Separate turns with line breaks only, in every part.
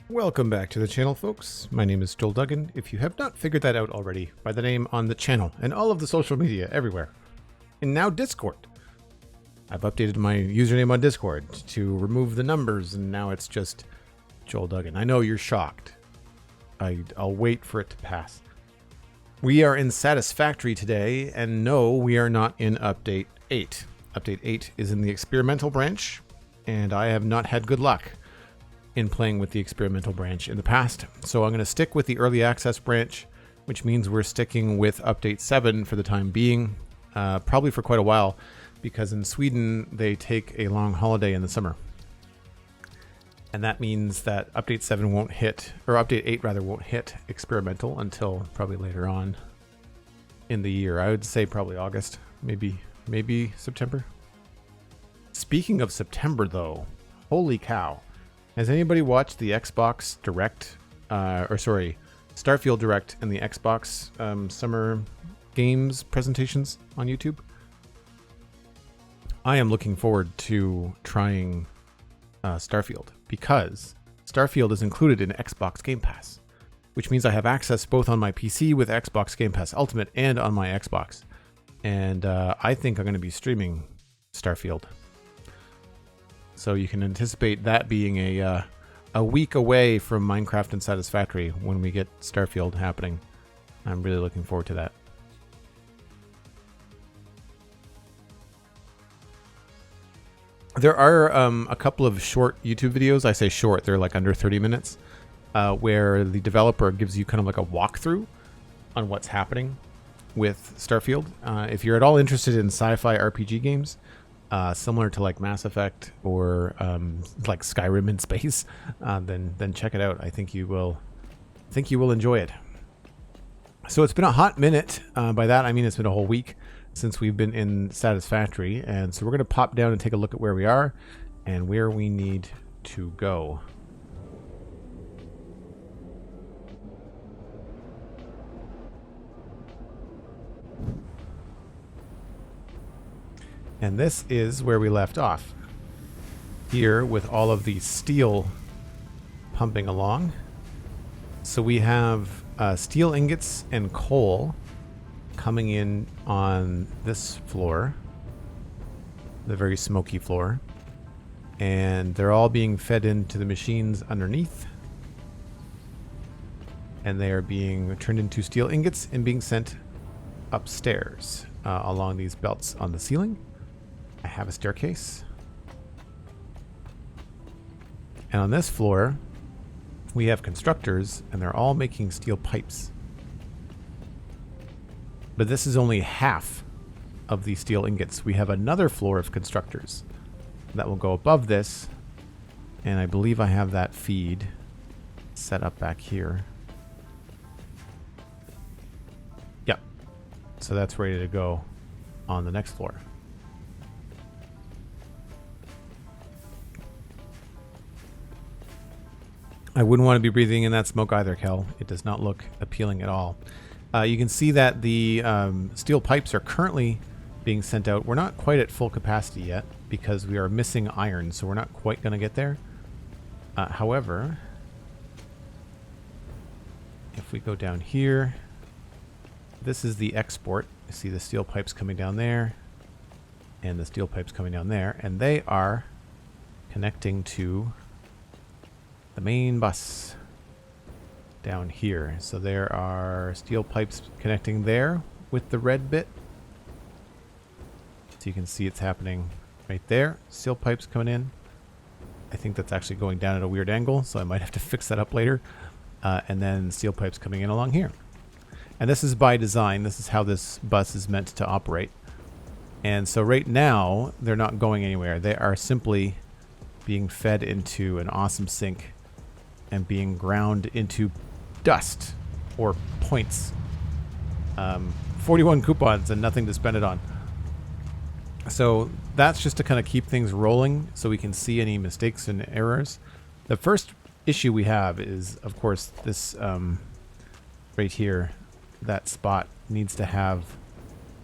Welcome back to the channel, folks. My name is Duggan, if you have not figured that out already by the name on the channel and all of the social media everywhere. And now Discord. I've updated my username on Discord to remove the numbers, and now it's just Duggan. I know you're shocked. I'll wait for it to pass. We are in Satisfactory today, and no, we are not in Update 8. Update 8 is in the experimental branch, and I have not had good luck in playing with the experimental branch in the past. So I'm going to stick with the early access branch, which means we're sticking with Update 7 for the time being, probably for quite a while, because in Sweden they take a long holiday in the summer. And that means that Update 7 won't hit, or Update 8 rather, won't hit experimental until probably later on in the year. I would say probably August, maybe September. Speaking of September though, holy cow. Has anybody watched the Xbox Direct, Starfield Direct and the Xbox Summer Games presentations on YouTube? I am looking forward to trying Starfield because Starfield is included in Xbox Game Pass, which means I have access both on my PC with Xbox Game Pass Ultimate and on my Xbox. And I think I'm going to be streaming Starfield. So you can anticipate that being a week away from Minecraft and Satisfactory when we get Starfield happening. I'm really looking forward to that. There are a couple of short YouTube videos. I say short, they're like under 30 minutes, where the developer gives you kind of like a walkthrough on what's happening with Starfield. If you're at all interested in sci-fi RPG games, similar to like Mass Effect or like Skyrim in space, then check it out. I think you will enjoy it. So it's been a hot minute. By that I mean it's been a whole week since we've been in Satisfactory, and so we're going to pop down and take a look at where we are and where we need to go. And this is where we left off. Here with all of the steel pumping along. So we have steel ingots and coal coming in on this floor. The very smoky floor. And they're all being fed into the machines underneath. And they are being turned into steel ingots and being sent upstairs along these belts on the ceiling. I have a staircase. And on this floor, we have constructors, and they're all making steel pipes. But this is only half of the steel ingots. We have another floor of constructors that will go above this, and I believe I have that feed set up back here. Yep. So that's ready to go on the next floor. I wouldn't want to be breathing in that smoke either, Kel. It does not look appealing at all. You can see that the steel pipes are currently being sent out. We're not quite at full capacity yet because we are missing iron, so we're not quite going to get there. However, if we go down here, this is the export. You see the steel pipes coming down there and the steel pipes coming down there, and they are connecting to the main bus down here. So there are steel pipes connecting there with the red bit. So you can see it's happening right there. Steel pipes coming in. I think that's actually going down at a weird angle, so I might have to fix that up later. And then steel pipes coming in along here. And this is by design. This is how this bus is meant to operate. And so right now, they're not going anywhere. They are simply being fed into an awesome sink and being ground into dust or points. 41 coupons and nothing to spend it on. So that's just to kind of keep things rolling so we can see any mistakes and errors. The first issue we have is, of course, this right here. That spot needs to have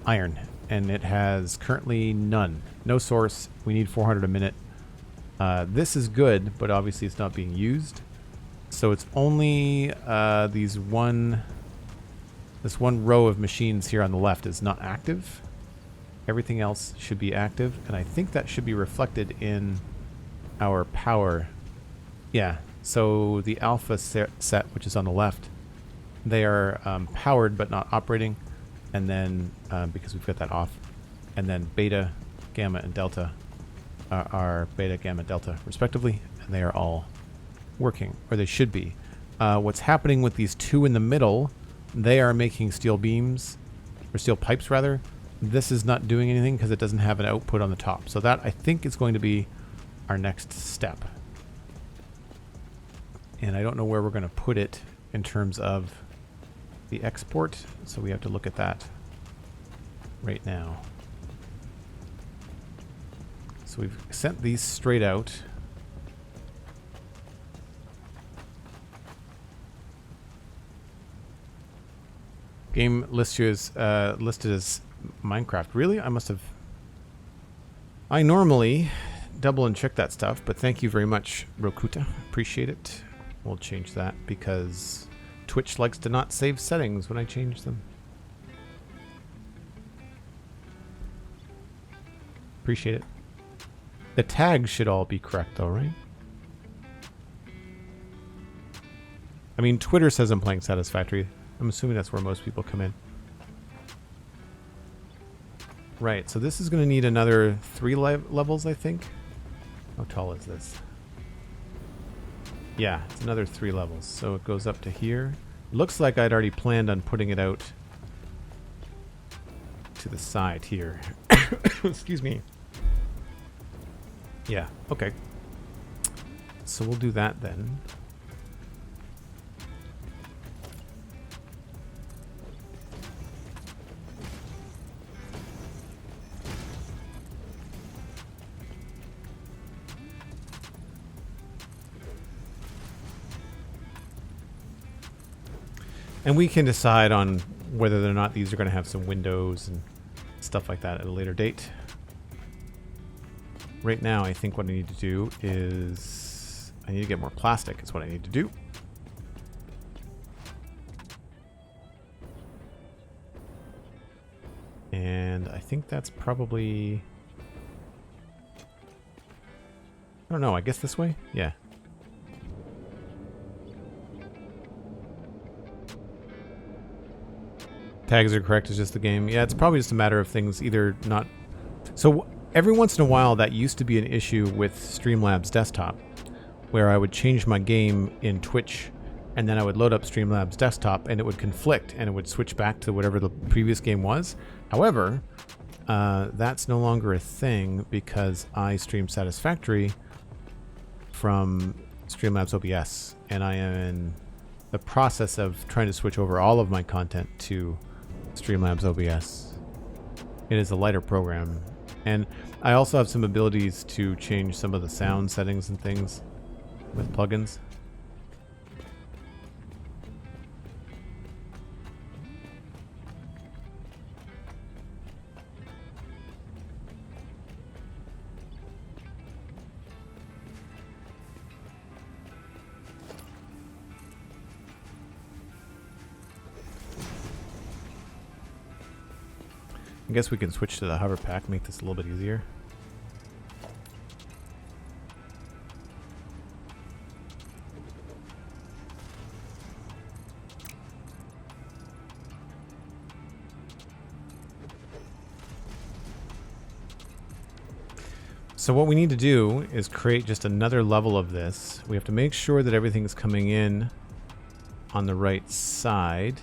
iron, and it has currently none. No source. We need 400 a minute. This is good, but obviously it's not being used. So it's only this one row of machines here on the left is not active. Everything else should be active, and I think that should be reflected in our power. Yeah, so the alpha set, which is on the left, they are powered but not operating, and then because we've got that off, and then beta, gamma, and delta are beta, gamma, delta respectively, and they are all working, or they should be. What's happening with these two in the middle, they are making steel beams, or steel pipes rather. This is not doing anything because it doesn't have an output on the top. So that, I think, is going to be our next step. And I don't know where we're going to put it in terms of the export, so we have to look at that right now. So we've sent these straight out. Game listed as Minecraft. Really? I normally double and check that stuff, but thank you very much, Rokuta. Appreciate it. We'll change that because Twitch likes to not save settings when I change them. Appreciate it. The tags should all be correct though, right? I mean, Twitter says I'm playing Satisfactory. I'm assuming that's where most people come in. Right, so this is going to need another 3 levels, I think. How tall is this? Yeah, it's another 3 levels. So it goes up to here. Looks like I'd already planned on putting it out to the side here. Excuse me. Yeah, okay. So we'll do that then. And we can decide on whether or not these are going to have some windows and stuff like that at a later date. Right now, I think what I need to do is I need to get more plastic is what I need to do. And I think that's probably... I don't know, I guess this way? Yeah. Tags are correct, it's just the game. Yeah, it's probably just a matter of things either not... So every once in a while that used to be an issue with Streamlabs desktop, where I would change my game in Twitch and then I would load up Streamlabs desktop and it would conflict and it would switch back to whatever the previous game was. However, that's no longer a thing because I stream Satisfactory from Streamlabs OBS, and I am in the process of trying to switch over all of my content to Streamlabs OBS. It is a lighter program, and I also have some abilities to change some of the sound settings and things with plugins. I guess we can switch to the hover pack, make this a little bit easier. So what we need to do is create just another level of this. We have to make sure that everything's coming in on the right side.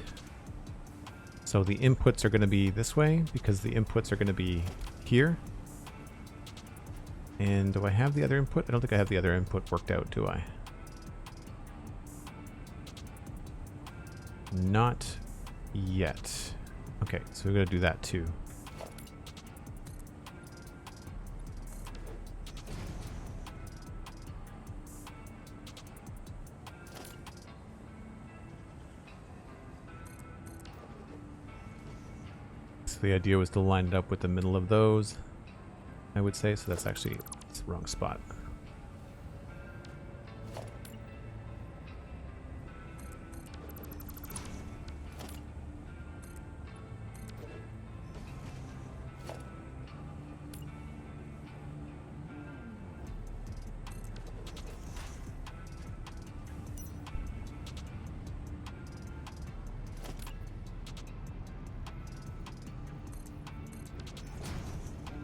So the inputs are going to be this way because the inputs are going to be here. And do I have the other input? I don't think I have the other input worked out, do I? Not yet. Okay, so we're going to do that too. The idea was to line it up with the middle of those, I would say. So that's actually it's the wrong spot.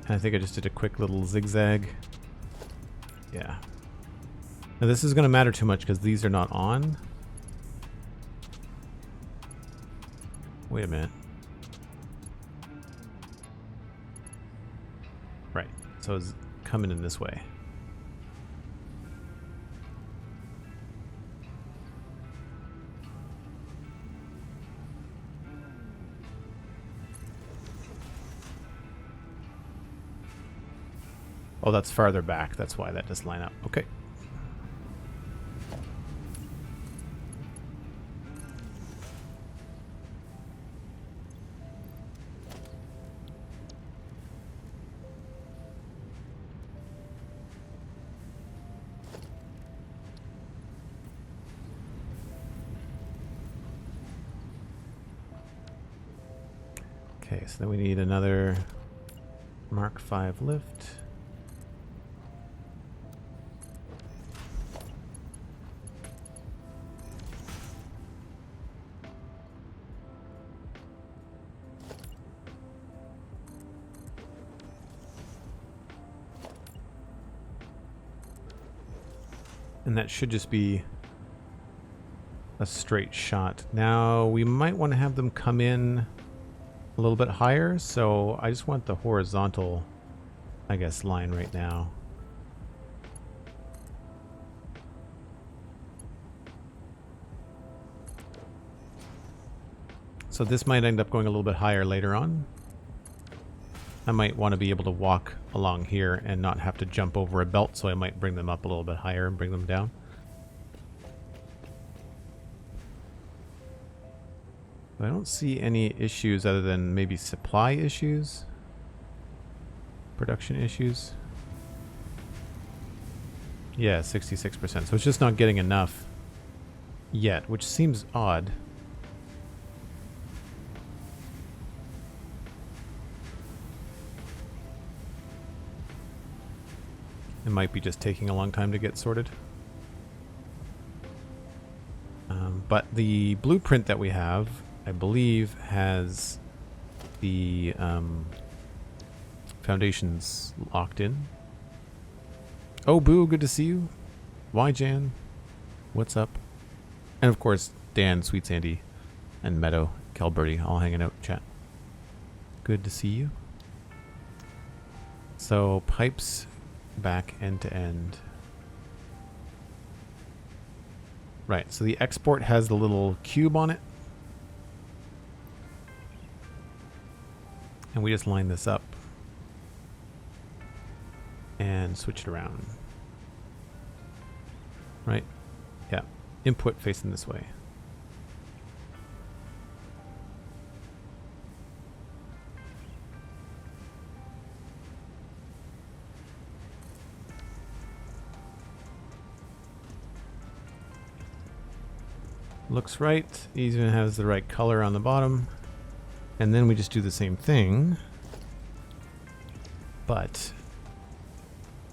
I think I just did a quick little zigzag. Yeah. Now this is going to matter too much because these are not on. Wait a minute. Right. So it's coming in this way. Oh, that's farther back. That's why that doesn't line up. Okay. Okay, so then we need another Mark V lift. And that should just be a straight shot. Now, we might want to have them come in a little bit higher, so I just want the horizontal, I guess, line right now. So this might end up going a little bit higher later on. I might want to be able to walk along here and not have to jump over a belt, so I might bring them up a little bit higher and bring them down. I don't see any issues other than maybe supply issues, production issues. Yeah, 66%. So it's just not getting enough yet, which seems odd. It might be just taking a long time to get sorted. But the blueprint that we have, I believe, has the foundations locked in. Oh, Boo, good to see you. Why, Jan? What's up? And of course, Dan, SweetSandi, and Meadow, Calberti, all hanging out in chat. Good to see you. So, pipes back end to end. Right, so the export has the little cube on it. And we just line this up and switch it around. Right? Yeah. Input facing this way. Looks right. Even has the right color on the bottom. And then we just do the same thing, but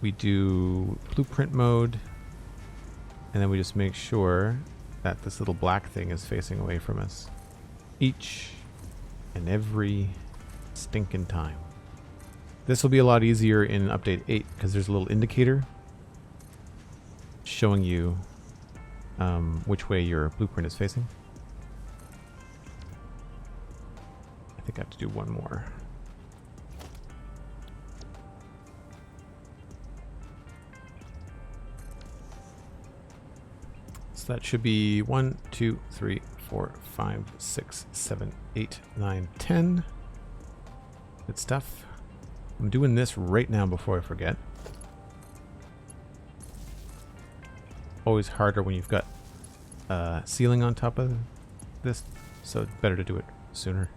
we do blueprint mode, and then we just make sure that this little black thing is facing away from us each and every stinking time. This will be a lot easier in update 8 because there's a little indicator showing you which way your blueprint is facing. I think I have to do one more. So that should be 1, 2, 3, 4, 5, 6, 7, 8, 9, 10. Good stuff. I'm doing this right now before I forget. Always harder when you've got ceiling on top of this, so it's better to do it sooner.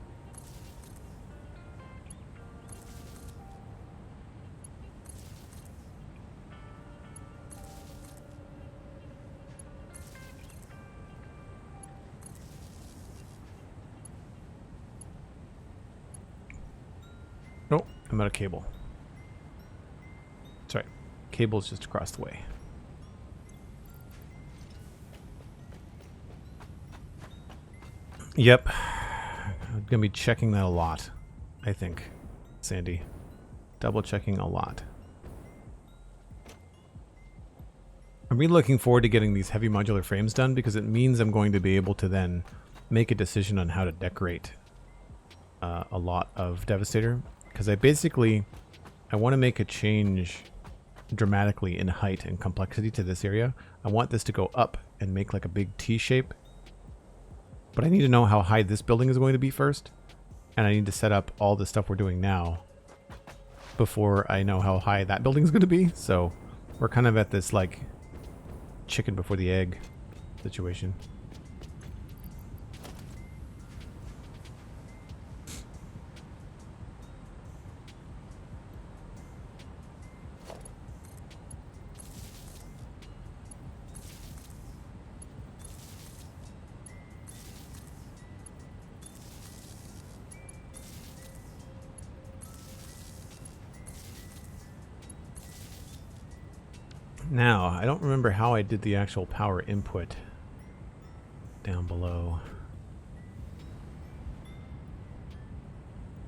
Oh, I'm out of cable. Sorry, cable's just across the way. Yep, I'm gonna be checking that a lot, I think, Sandy. double checking a lot. I'm really looking forward to getting these heavy modular frames done because it means I'm going to be able to then make a decision on how to decorate a lot of Devastator. Because I want to make a change dramatically in height and complexity to this area. I want this to go up and make like a big T shape. But I need to know how high this building is going to be first. And I need to set up all the stuff we're doing now before I know how high that building is going to be. So we're kind of at this like chicken before the egg situation. Now, I don't remember how I did the actual power input down below.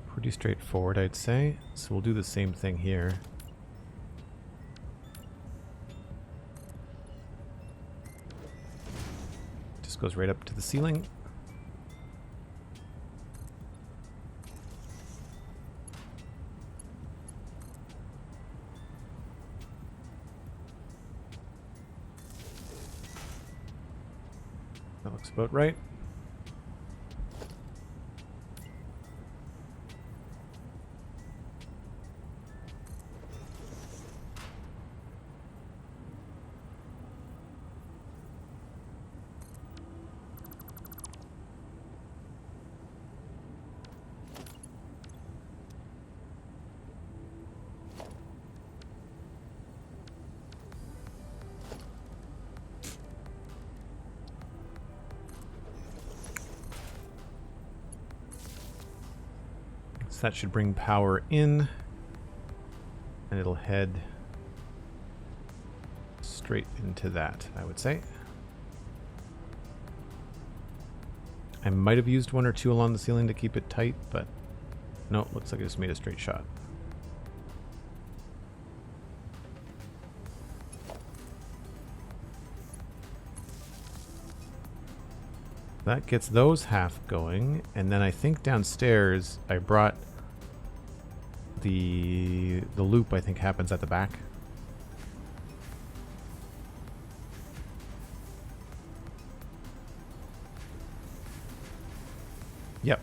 Pretty straightforward, I'd say. So we'll do the same thing here. Just goes right up to the ceiling. That looks about right. So that should bring power in, and it'll head straight into that, I would say. I might have used one or two along the ceiling to keep it tight, but no, looks like I just made a straight shot. That gets those half going, and then I think downstairs I brought the loop, I think, happens at the back. Yep.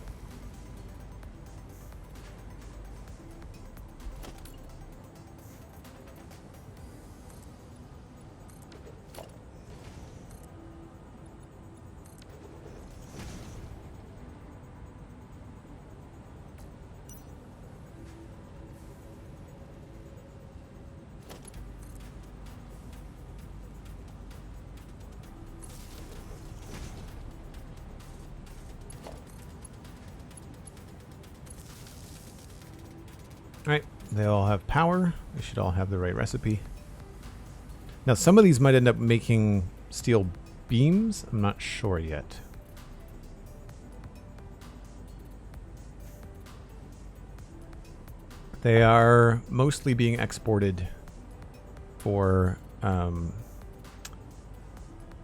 Alright, they all have power. They should all have the right recipe. Now, some of these might end up making steel beams. I'm not sure yet. They are mostly being exported for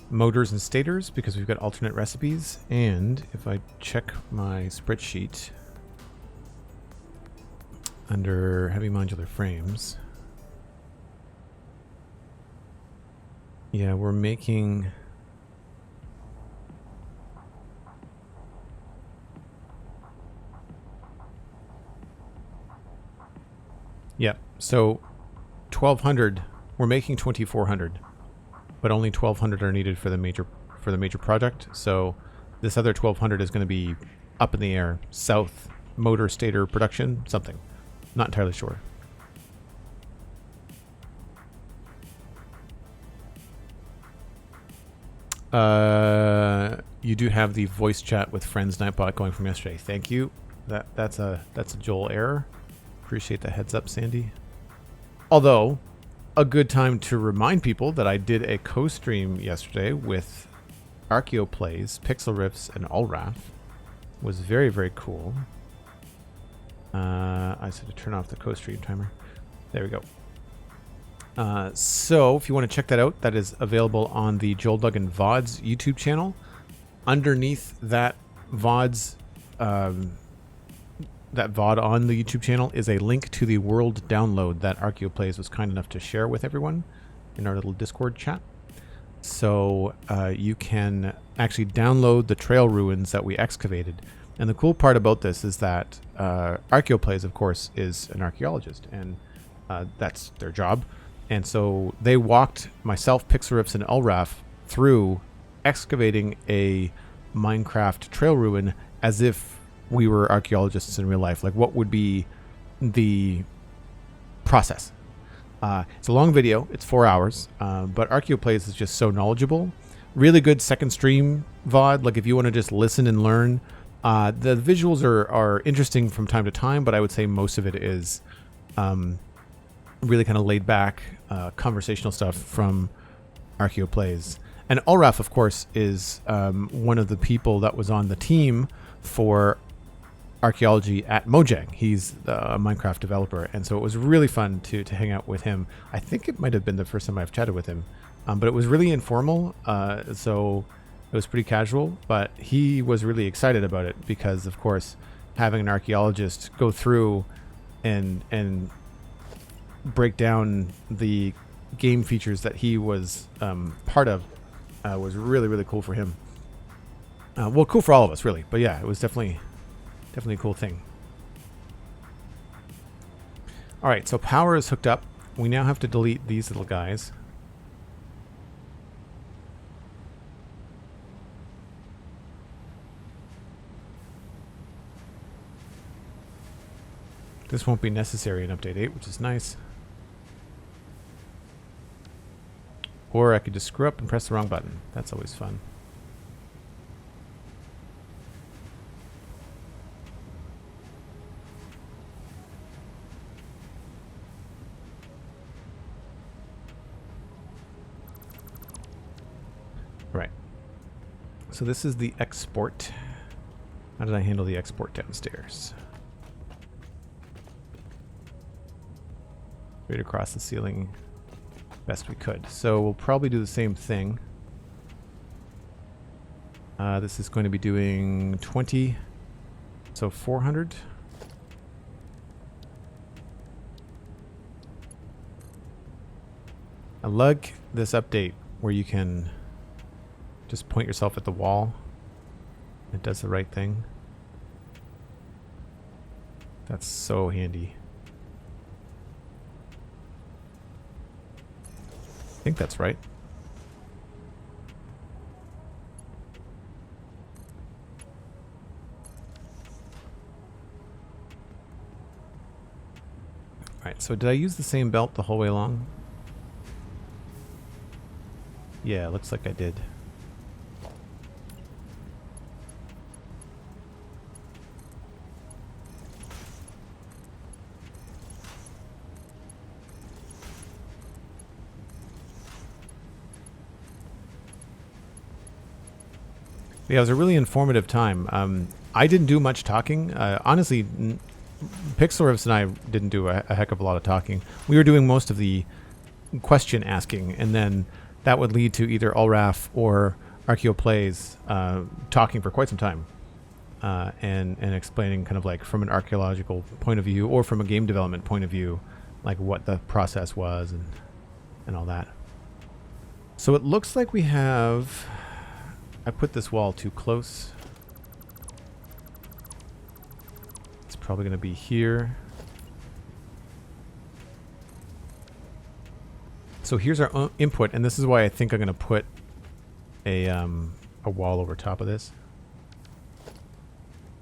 motors and stators because we've got alternate recipes. And if I check my spreadsheet under heavy modular frames, yeah, we're making so 1200, we're making 2400, but only 1200 are needed for the major project. So this other 1200 is going to be up in the air, south motor stator production, something. Not entirely sure. You do have the voice chat with Friends Nightbot going from yesterday. Thank you. That's a Joel error. Appreciate the heads up, Sandy. Although, a good time to remind people that I did a co-stream yesterday with Archeoplays, Pixel Riffs, and Allrath. Was very, very cool. I said to turn off the co-stream timer. There we go. So if you want to check that out, that is available on the Joel Duggan VODs YouTube channel. Underneath that VODs, that VOD on the YouTube channel is a link to the world download that ArchaeoPlays was kind enough to share with everyone in our little Discord chat. So you can actually download the trail ruins that we excavated. And the cool part about this is that ArchaeoPlays, of course, is an archaeologist, and that's their job. And so they walked myself, Pixelriffs, and Elraf through excavating a Minecraft trail ruin as if we were archaeologists in real life. Like, what would be the process? It's a long video. It's 4 hours. But ArchaeoPlays is just so knowledgeable. Really good second stream VOD. Like, if you want to just listen and learn. The visuals are interesting from time to time, but I would say most of it is really kind of laid back, conversational stuff from ArchaeoPlays. And Ulraf, of course, is one of the people that was on the team for archaeology at Mojang. He's a Minecraft developer, and so it was really fun to hang out with him. I think it might have been the first time I've chatted with him, but it was really informal, so it was pretty casual, but he was really excited about it because, of course, having an archaeologist go through and break down the game features that he was part of was really, really cool for him. Well, cool for all of us, really. But yeah, it was definitely a cool thing. All right, so power is hooked up. We now have to delete these little guys. This won't be necessary in Update 8, which is nice. Or I could just screw up and press the wrong button. That's always fun. Right. So this is the export. How did I handle the export downstairs? Straight across the ceiling best we could. So we'll probably do the same thing. This is going to be doing 20, so 400. I like this update where you can just point yourself at the wall. It does the right thing. That's so handy. I think that's right. Alright, so did I use the same belt the whole way along? Yeah, looks like I did. Yeah, it was a really informative time. I didn't do much talking. Honestly, Pixelriffs and I didn't do a heck of a lot of talking. We were doing most of the question asking, and then that would lead to either Ulraf or ArchaeoPlays talking for quite some time and explaining kind of like from an archaeological point of view or from a game development point of view, like what the process was and all that. So it looks like we have... I put this wall too close. It's probably going to be here. So here's our input, and this is why I think I'm going to put a wall over top of this.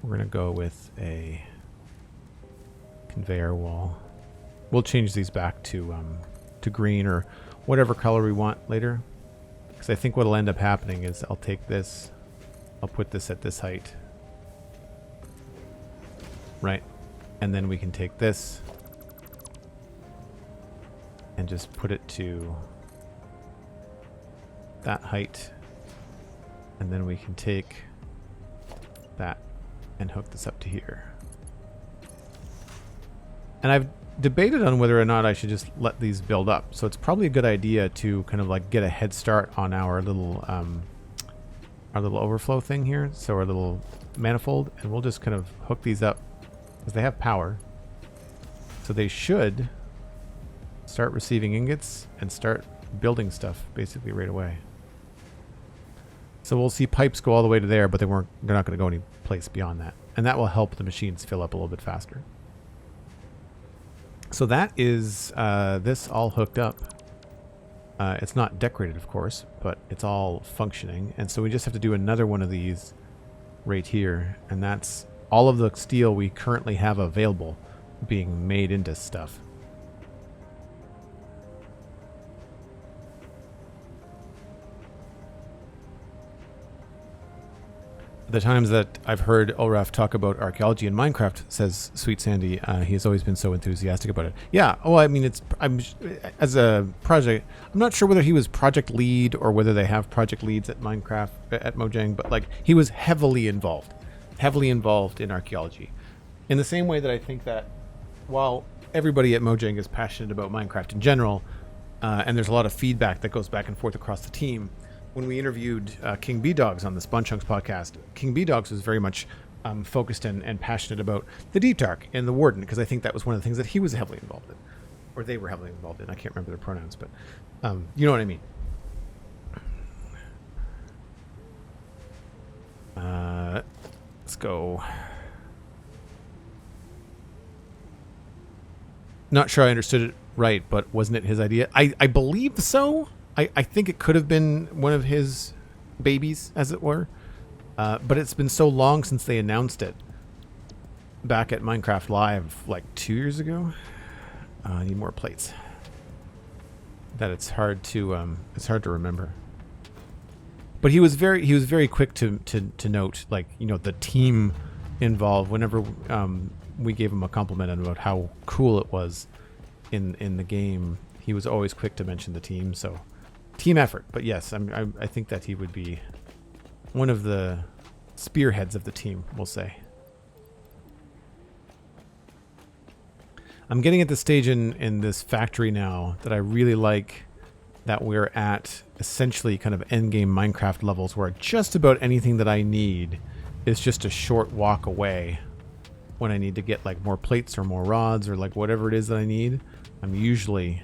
We're going to go with a conveyor wall. We'll change these back to green or whatever color we want later. Because I think what will end up happening is I'll take this, I'll put this at this height. Right? And then we can take this and just put it to that height. And then we can take that and hook this up to here. And I've debated on whether or not I should just let these build up. So it's probably a good idea to kind of like get a head start on our little overflow thing here. So our little manifold, and we'll just kind of hook these up because they have power. So they should start receiving ingots and start building stuff basically right away. So we'll see pipes go all the way to there, but they're not going to go any place beyond that. And that will help the machines fill up a little bit faster. So that is this all hooked up. It's not decorated, of course, but it's all functioning. And so we just have to do another one of these right here. And that's all of the steel we currently have available being made into stuff. The times that I've heard Olraf talk about archaeology in Minecraft, says SweetSandi, he has always been so enthusiastic about it. Yeah, well, I mean, as a project, I'm not sure whether he was project lead or whether they have project leads at Minecraft, at Mojang, but like he was heavily involved in archaeology. In the same way that I think that while everybody at Mojang is passionate about Minecraft in general, and there's a lot of feedback that goes back and forth across the team, when we interviewed King B-Dogs on the Spun-Chunks podcast, King B-Dogs was very much focused and passionate about the Deep Dark and the Warden, because I think that was one of the things that he was heavily involved in. Or they were heavily involved in. I can't remember their pronouns, but you know what I mean. Let's go. Not sure I understood it right, but wasn't it his idea? I believe so. I think it could have been one of his babies, as it were. But it's been so long since they announced it back at Minecraft Live like 2 years ago. I need more plates. That it's hard to remember. But he was very quick to note, like, you know, the team involved. Whenever we gave him a compliment about how cool it was in the game, he was always quick to mention the team. So team effort. But yes, I think that he would be one of the spearheads of the team, we'll say. I'm getting at the stage in this factory now that I really like that we're at essentially kind of endgame Minecraft levels where just about anything that I need is just a short walk away. When I need to get like more plates or more rods or like whatever it is that I need, I'm usually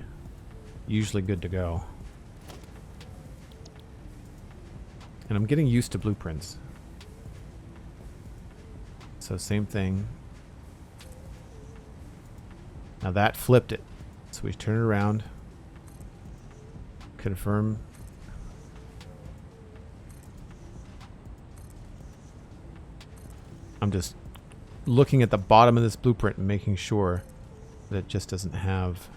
good to go. And I'm getting used to blueprints. So same thing. Now that flipped it. So we turn it around. Confirm. I'm just looking at the bottom of this blueprint and making sure that it just doesn't have...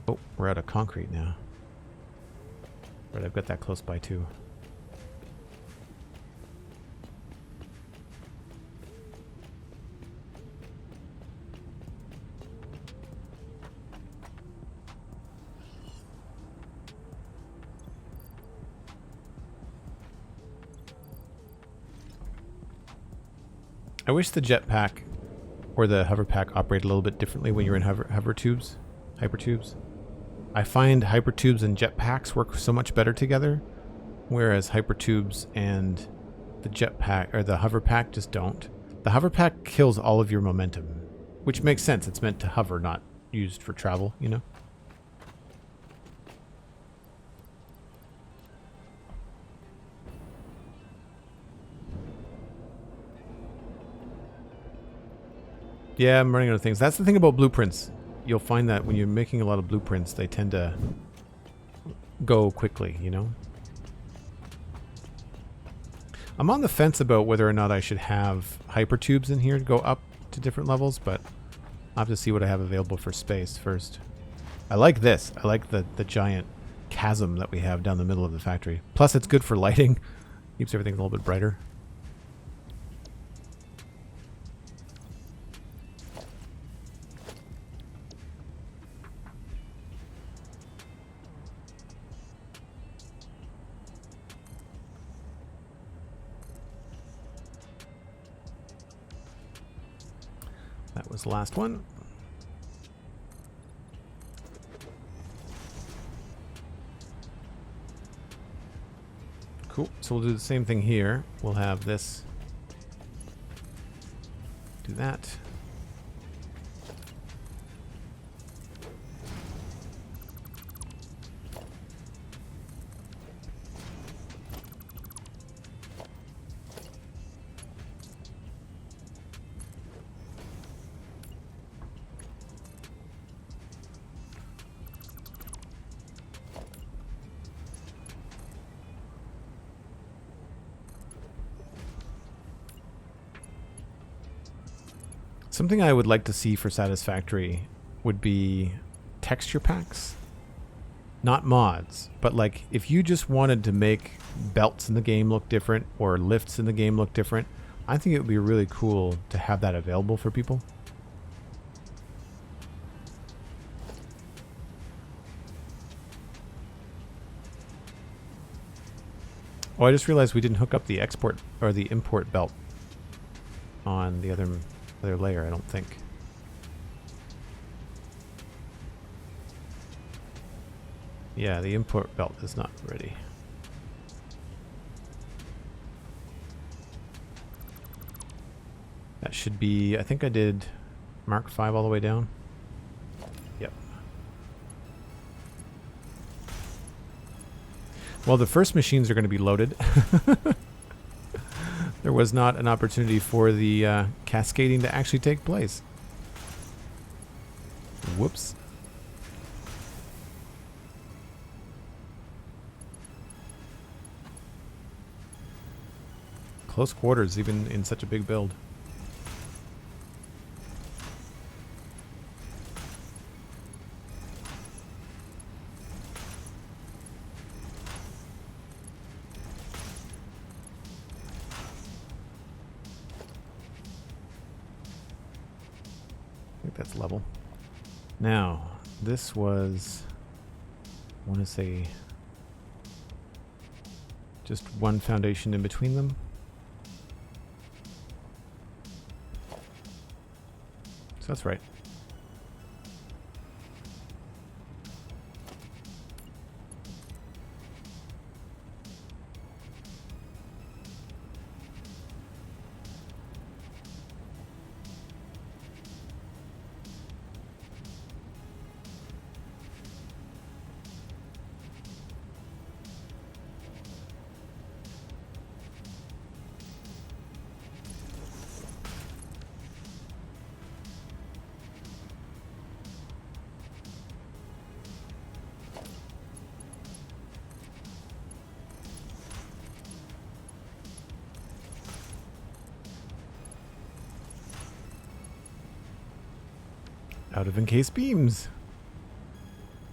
Oh, we're out of concrete now. Right, I've got that close by too. I wish the jetpack or the hoverpack operated a little bit differently when you're in hypertubes. I find hypertubes and jetpacks work so much better together, whereas hypertubes and the jetpack or the hoverpack just don't. The hoverpack kills all of your momentum, which makes sense. It's meant to hover, not used for travel, you know? Yeah, I'm running out of things. That's the thing about blueprints. You'll find that when you're making a lot of blueprints, they tend to go quickly, you know? I'm on the fence about whether or not I should have hypertubes in here to go up to different levels, but I'll have to see what I have available for space first. I like this. I like the giant chasm that we have down the middle of the factory. Plus, it's good for lighting. Keeps everything a little bit brighter. That was the last one. Cool. So we'll do the same thing here. We'll have this. Do that. Something I would like to see for Satisfactory would be texture packs. Not mods, but like if you just wanted to make belts in the game look different or lifts in the game look different, I think it would be really cool to have that available for people. Oh, I just realized we didn't hook up the export or the import belt on the other layer, I don't think. Yeah, the import belt is not ready. That should be, I think I did Mark 5 all the way down. Yep. Well, the first machines are going to be loaded. There was not an opportunity for the cascading to actually take place. Whoops. Close quarters, even in such a big build. I think that's level. Now, this was, I want to say, just one foundation in between them. So that's right. Out of encased beams.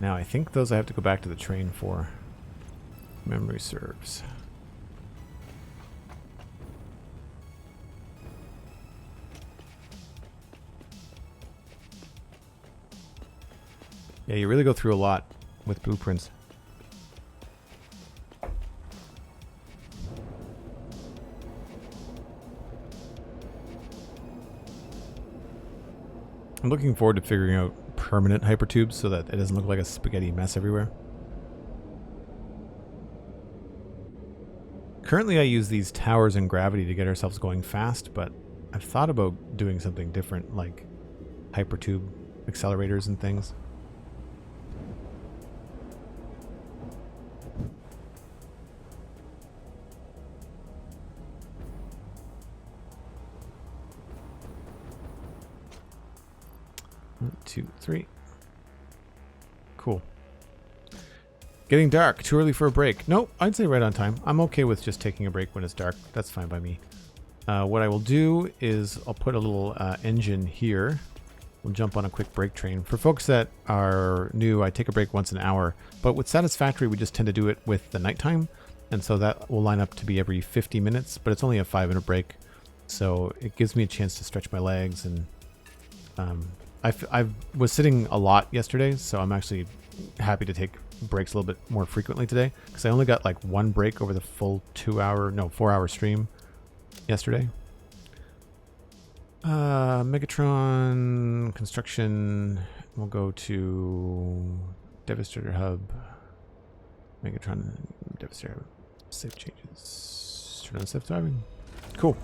Now I think those I have to go back to the train for. Memory serves. Yeah, you really go through a lot with blueprints. I'm looking forward to figuring out permanent hypertubes so that it doesn't look like a spaghetti mess everywhere. Currently I use these towers and gravity to get ourselves going fast, but I've thought about doing something different like hypertube accelerators and things. One, two, three. Cool. Getting dark. Too early for a break. Nope, I'd say right on time. I'm okay with just taking a break when it's dark. That's fine by me. What I will do is I'll put a little engine here. We'll jump on a quick break train. For folks that are new, I take a break once an hour. But with Satisfactory, we just tend to do it with the nighttime. And so that will line up to be every 50 minutes, but it's only a 5-minute break. So it gives me a chance to stretch my legs and... I was sitting a lot yesterday, so I'm actually happy to take breaks a little bit more frequently today because I only got like one break over the full 4-hour stream yesterday. Megatron construction. We'll go to Devastator Hub. Megatron Devastator Hub. Safe changes. Turn on safe driving. Cool.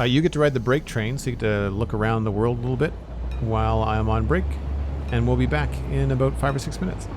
You get to ride the break train, so you get to look around the world a little bit while I'm on break, and we'll be back in about 5 or 6 minutes.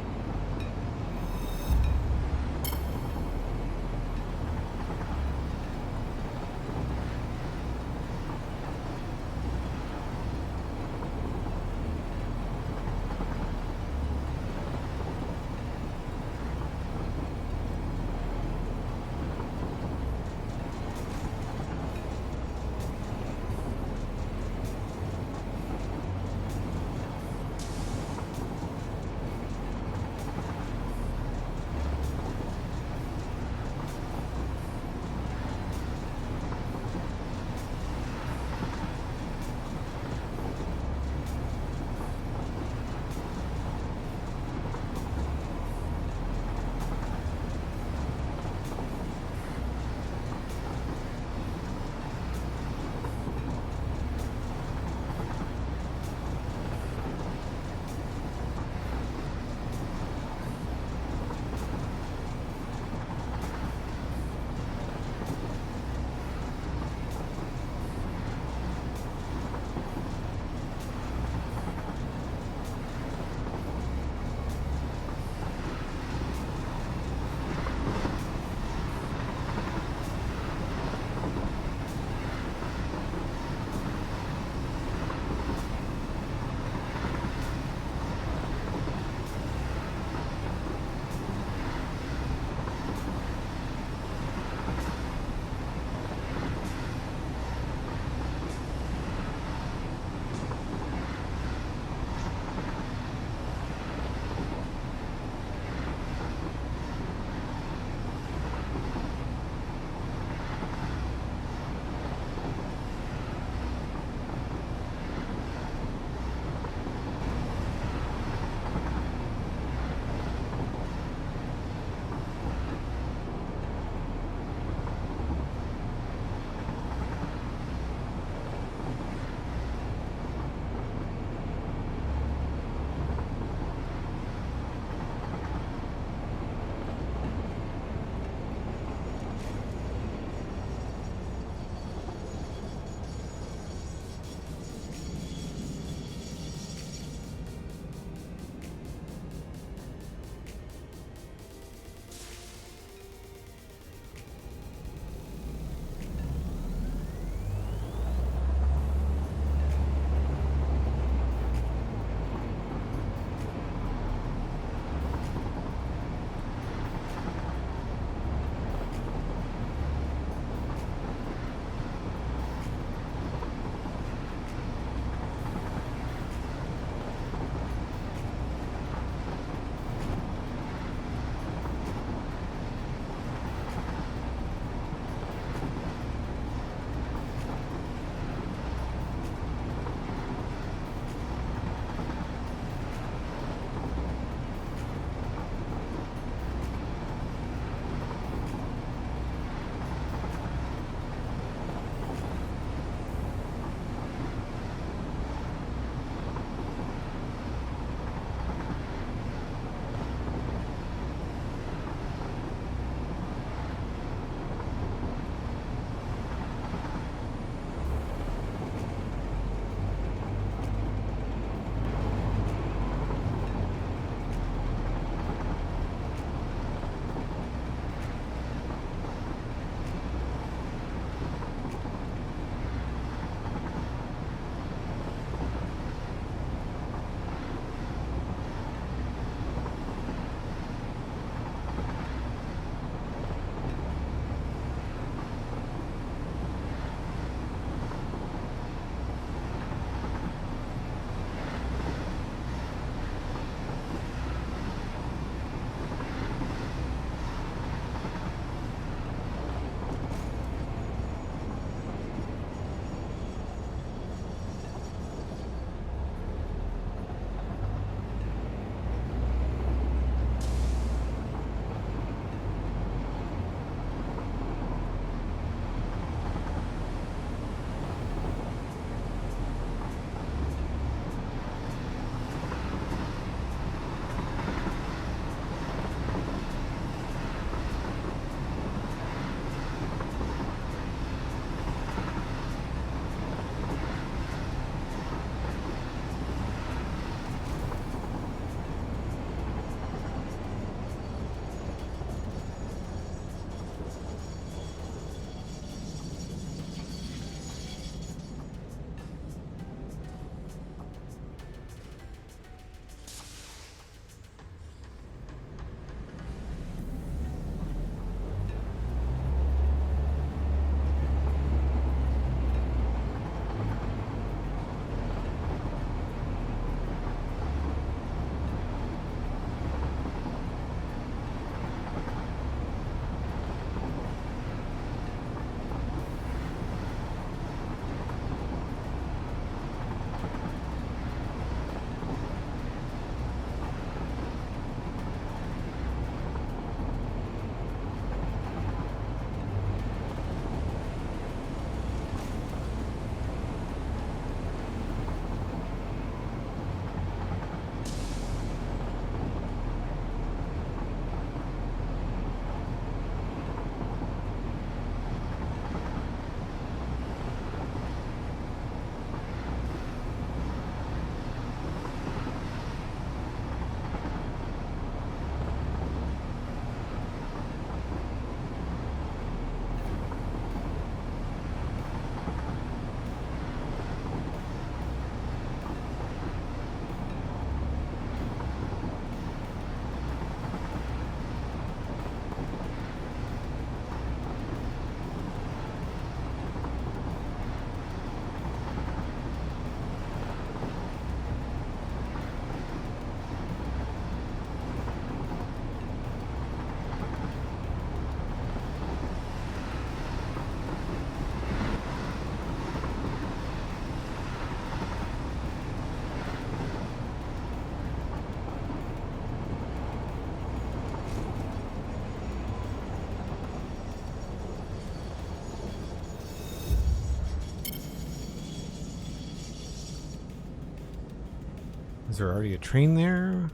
Is there already a train there?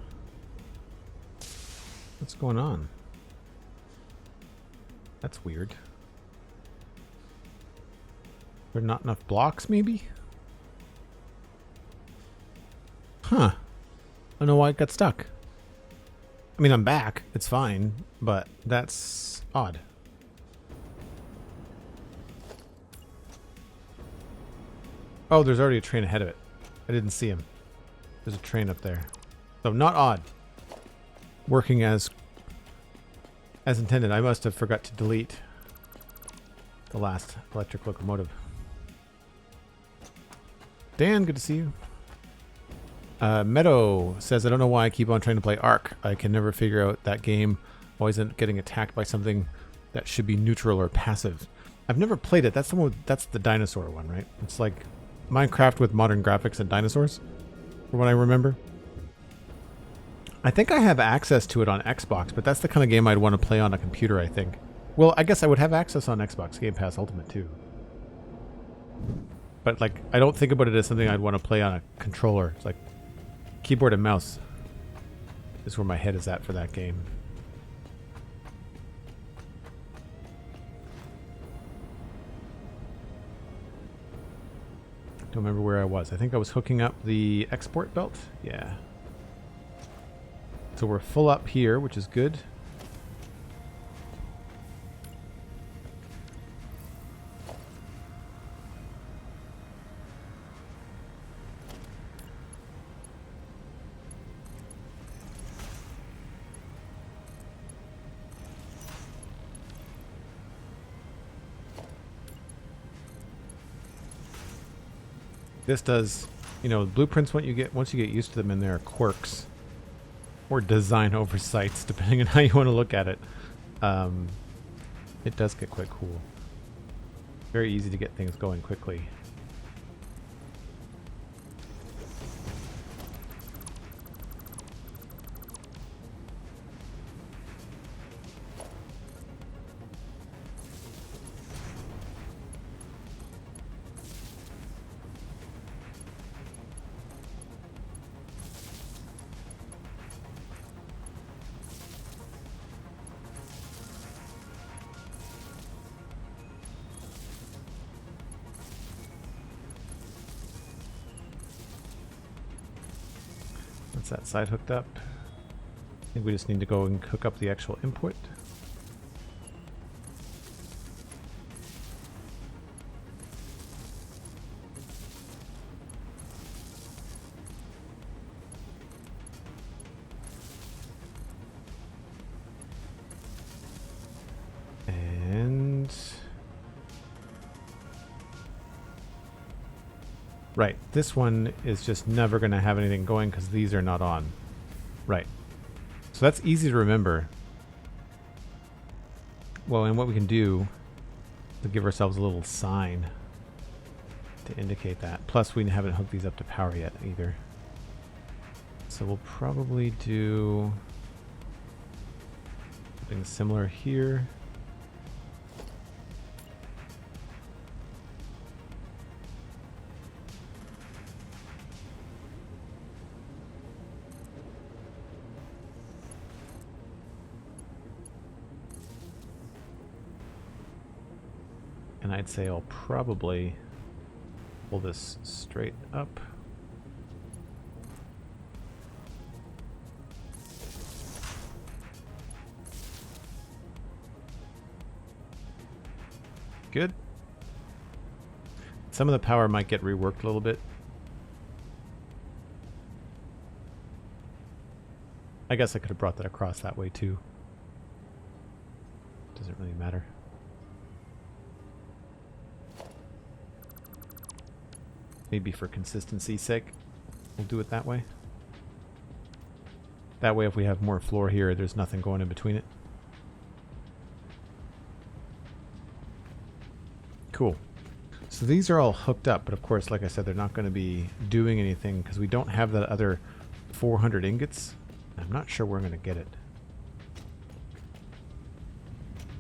What's going on? That's weird. There are not enough blocks, maybe? Huh. I don't know why it got stuck. I mean, I'm back. It's fine, but that's odd. Oh, there's already a train ahead of it. I didn't see him. There's a train up there. So not odd. Working as intended. I must have forgot to delete the last electric locomotive. Dan, good to see you. Meadow says, I don't know why I keep on trying to play Ark. I can never figure out that game. Always end up getting attacked by something that should be neutral or passive. I've never played it. That's the one. That's the dinosaur one, right? It's like Minecraft with modern graphics and dinosaurs, from what I remember. I think I have access to it on Xbox, but that's the kind of game I'd want to play on a computer, I think. Well, I guess I would have access on Xbox Game Pass Ultimate too. But like, I don't think about it as something I'd want to play on a controller. It's like keyboard and mouse is where my head is at for that game. Don't remember where I was. I think I was hooking up the export belt. Yeah. So we're full up here, which is good. This does, you know, blueprints. Once you get used to them, and there are quirks or design oversights, depending on how you want to look at it. It does get quite cool. Very easy to get things going quickly. That side hooked up. I think we just need to go and hook up the actual input. Right, this one is just never going to have anything going because these are not on. Right. So that's easy to remember. Well, and what we can do to give ourselves a little sign to indicate that. Plus, we haven't hooked these up to power yet either. So we'll probably do something similar here. And I'd say I'll probably pull this straight up. Good. Some of the power might get reworked a little bit. I guess I could have brought that across that way too. Doesn't really matter. Maybe for consistency's sake, we'll do it that way. That way if we have more floor here, there's nothing going in between it. Cool. So these are all hooked up, but of course, like I said, they're not going to be doing anything because we don't have that other 400 ingots. I'm not sure where I'm going to get it.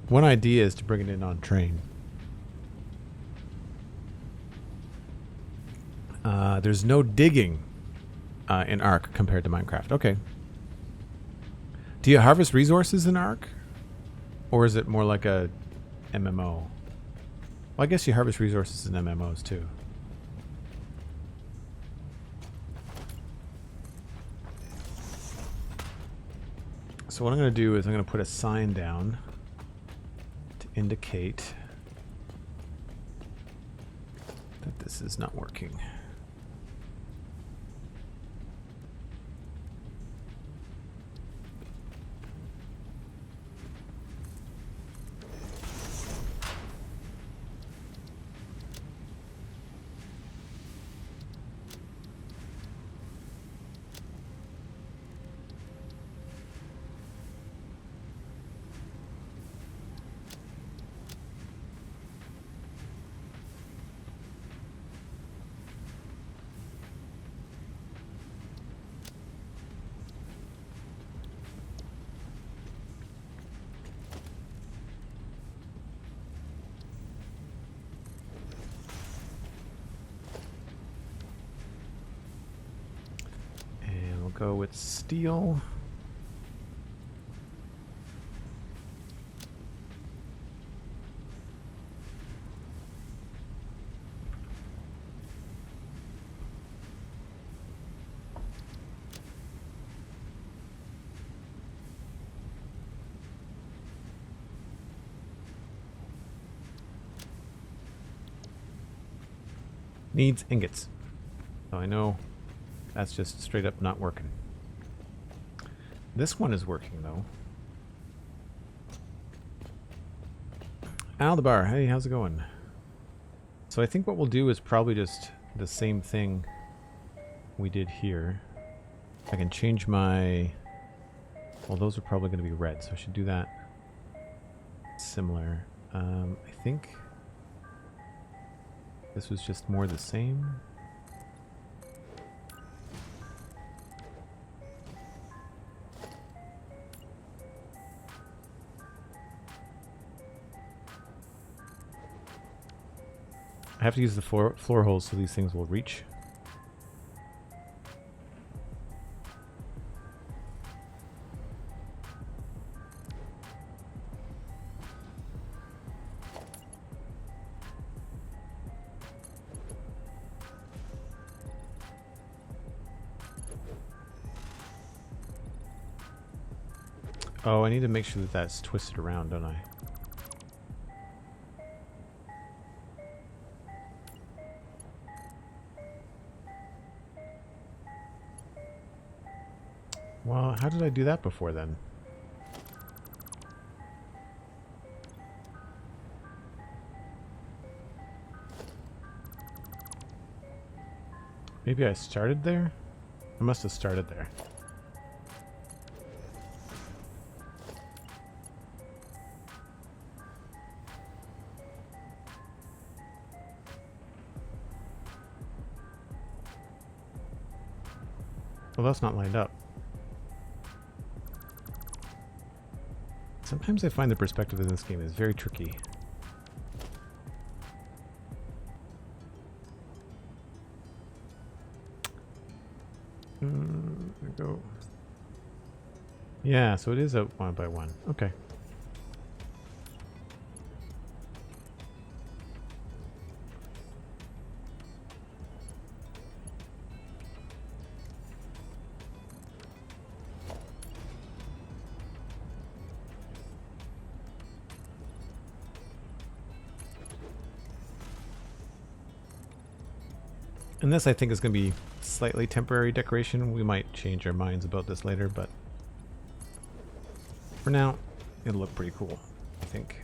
One idea is to bring it in on train. There's no digging in Ark compared to Minecraft. Okay. Do you harvest resources in Ark? Or is it more like a MMO? Well, I guess you harvest resources in MMOs too. So what I'm going to do is I'm going to put a sign down to indicate that this is not working. Go with steel. Needs ingots. So I know that's just straight up not working. This one is working though. Aldebar, hey, how's it going? So I think what we'll do is probably just the same thing we did here. I can change my... Well, those are probably going to be red, so I should do that similar. I think this was just more the same. I have to use the floor holes so these things will reach. Oh, I need to make sure that that's twisted around, don't I? Well, how did I do that before then? Maybe I started there? I must have started there. Well, that's not lined up. Sometimes I find the perspective in this game is very tricky. There we go. Yeah, so it is a 1 by 1. Okay. And this, I think, is going to be slightly temporary decoration. We might change our minds about this later, but for now, it'll look pretty cool, I think.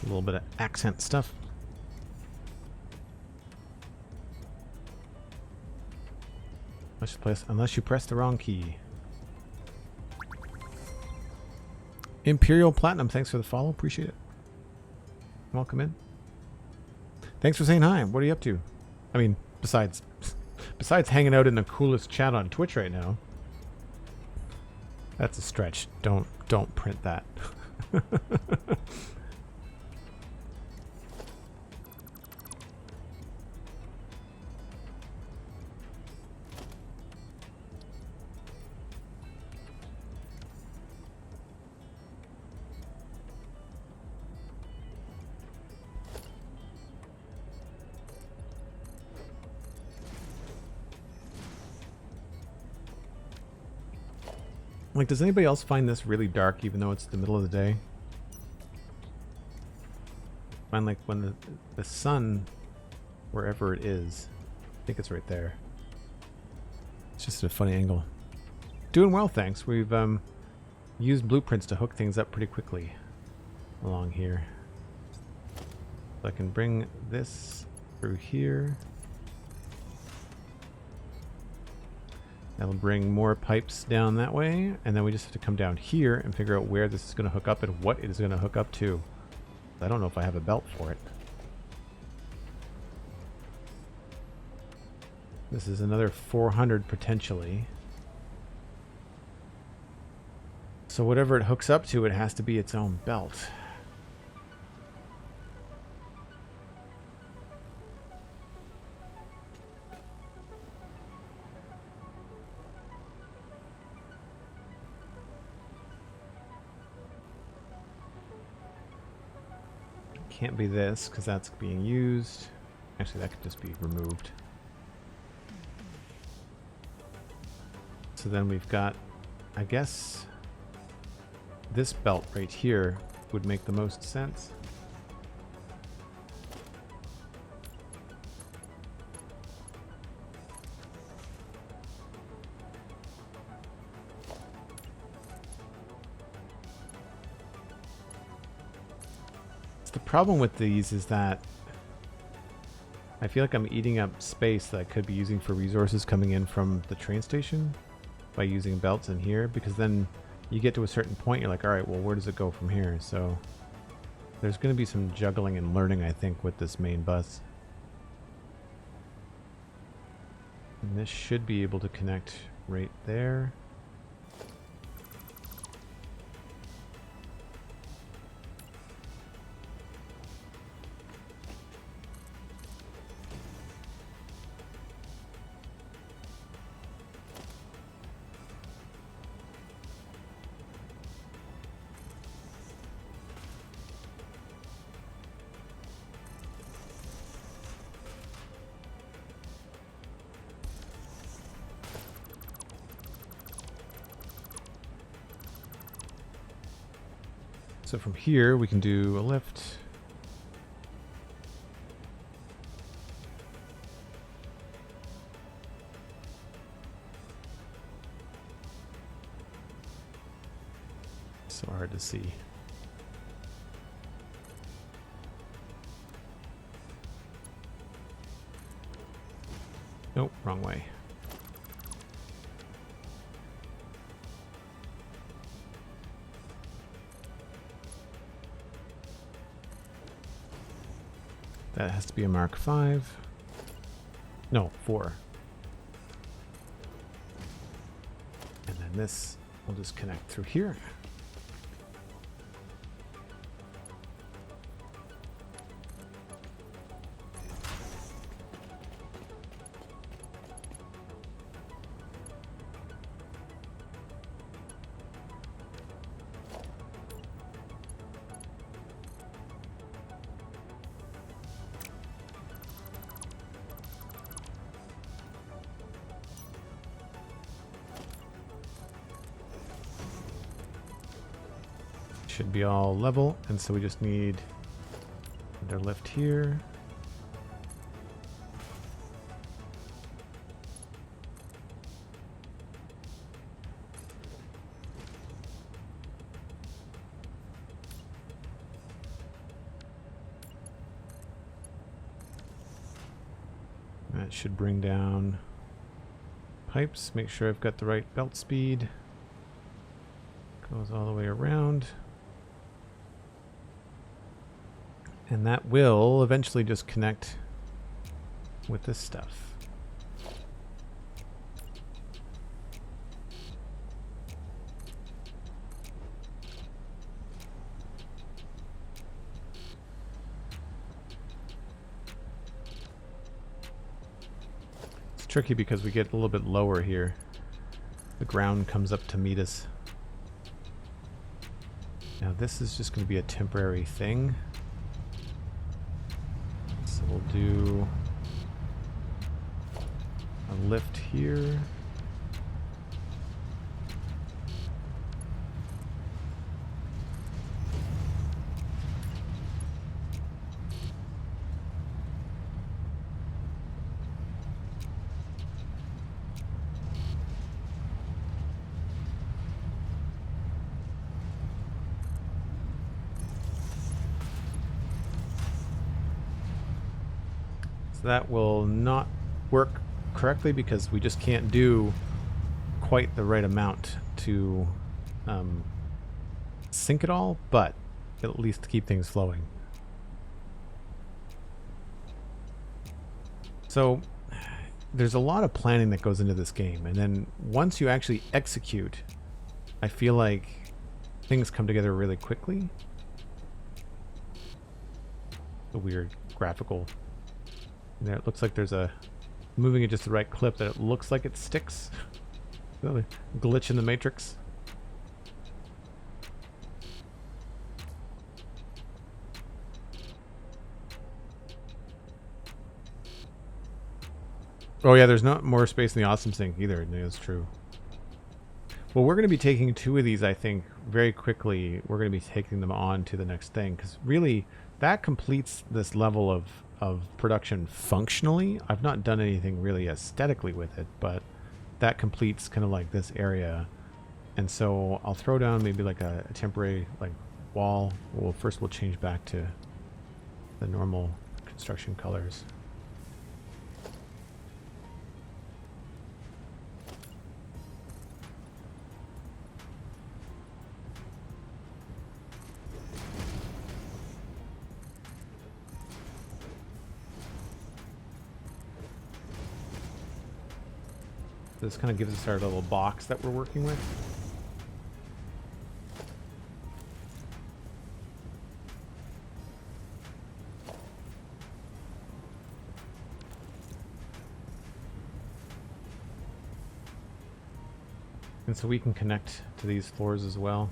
A little bit of accent stuff. Unless you press the wrong key. Imperial Platinum, thanks for the follow. Appreciate it. Welcome in. Thanks for saying hi. What are you up to? I mean, besides hanging out in the coolest chat on Twitch right now. That's a stretch. Don't print that. Like, does anybody else find this really dark even though it's the middle of the day? I find like when the sun, wherever it is, I think it's right there. It's just a funny angle. Doing well, thanks. We've used blueprints to hook things up pretty quickly along here. So I can bring this through here. That'll bring more pipes down that way, and then we just have to come down here and figure out where this is going to hook up and what it is going to hook up to. I don't know if I have a belt for it. This is another 400 potentially. So whatever it hooks up to, it has to be its own belt. Can't be this because that's being used. Actually, that could just be removed. So then we've got, I guess, this belt right here would make the most sense. The problem with these is that I feel like I'm eating up space that I could be using for resources coming in from the train station by using belts in here, because then you get to a certain point, you're like, all right, well, where does it go from here? So there's going to be some juggling and learning, I think, with this main bus. And this should be able to connect right there. So from here, we can do a lift. So hard to see. Nope, wrong way. That has to be a Mark 5. No, 4. And then this will just connect through here. Should be all level, and so we just need another lift here. That should bring down pipes. Make sure I've got the right belt speed. Goes all the way around. And that will eventually just connect with this stuff. It's tricky because we get a little bit lower here. The ground comes up to meet us. Now this is just going to be a temporary thing. We'll do a lift here. That will not work correctly because we just can't do quite the right amount to sink it all, but at least keep things flowing. So there's a lot of planning that goes into this game, and then once you actually execute, I feel like things come together really quickly. A weird graphical. And there it looks like there's a moving at just the right clip that it looks like it sticks. Glitch in the matrix. Oh yeah, there's not more space in the awesome sink either. No, that's true. Well, we're going to be taking 2 of these, I think, very quickly. We're going to be taking them on to the next thing, because really, that completes this level of production functionally. I've not done anything really aesthetically with it, but that completes kind of like this area. And so I'll throw down maybe like a temporary like wall. Well, first we'll change back to the normal construction colors. This kind of gives us our little box that we're working with. And so we can connect to these floors as well.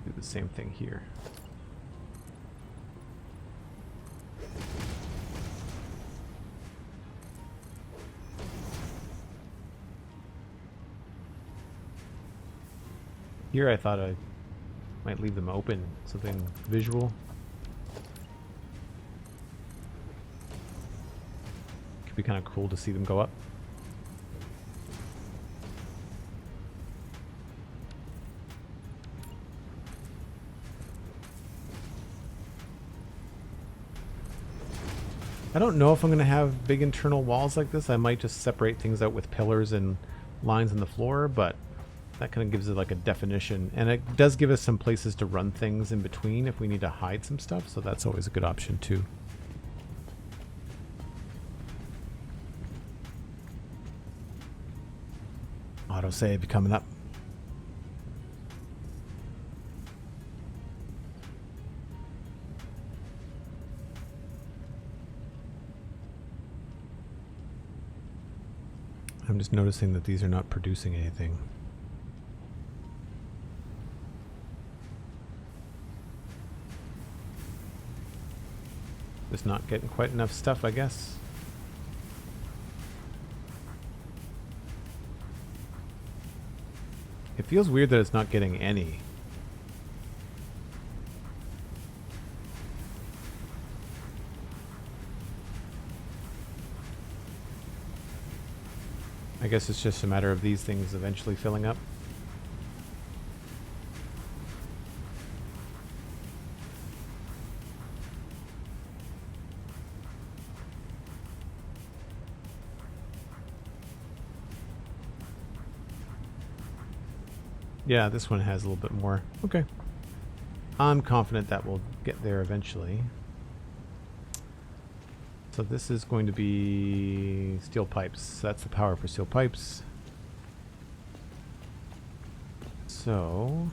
Do the same thing here. Here I thought I might leave them open, something visual. Could be kind of cool to see them go up. I don't know if I'm going to have big internal walls like this. I might just separate things out with pillars and lines in the floor, but that kind of gives it like a definition. And it does give us some places to run things in between if we need to hide some stuff, so that's always a good option too. Autosave coming up. I'm just noticing that these are not producing anything. Just not getting quite enough stuff, I guess. It feels weird that it's not getting any. I guess it's just a matter of these things eventually filling up. Yeah, this one has a little bit more. Okay. I'm confident that we'll get there eventually. So this is going to be steel pipes. That's the power for steel pipes. So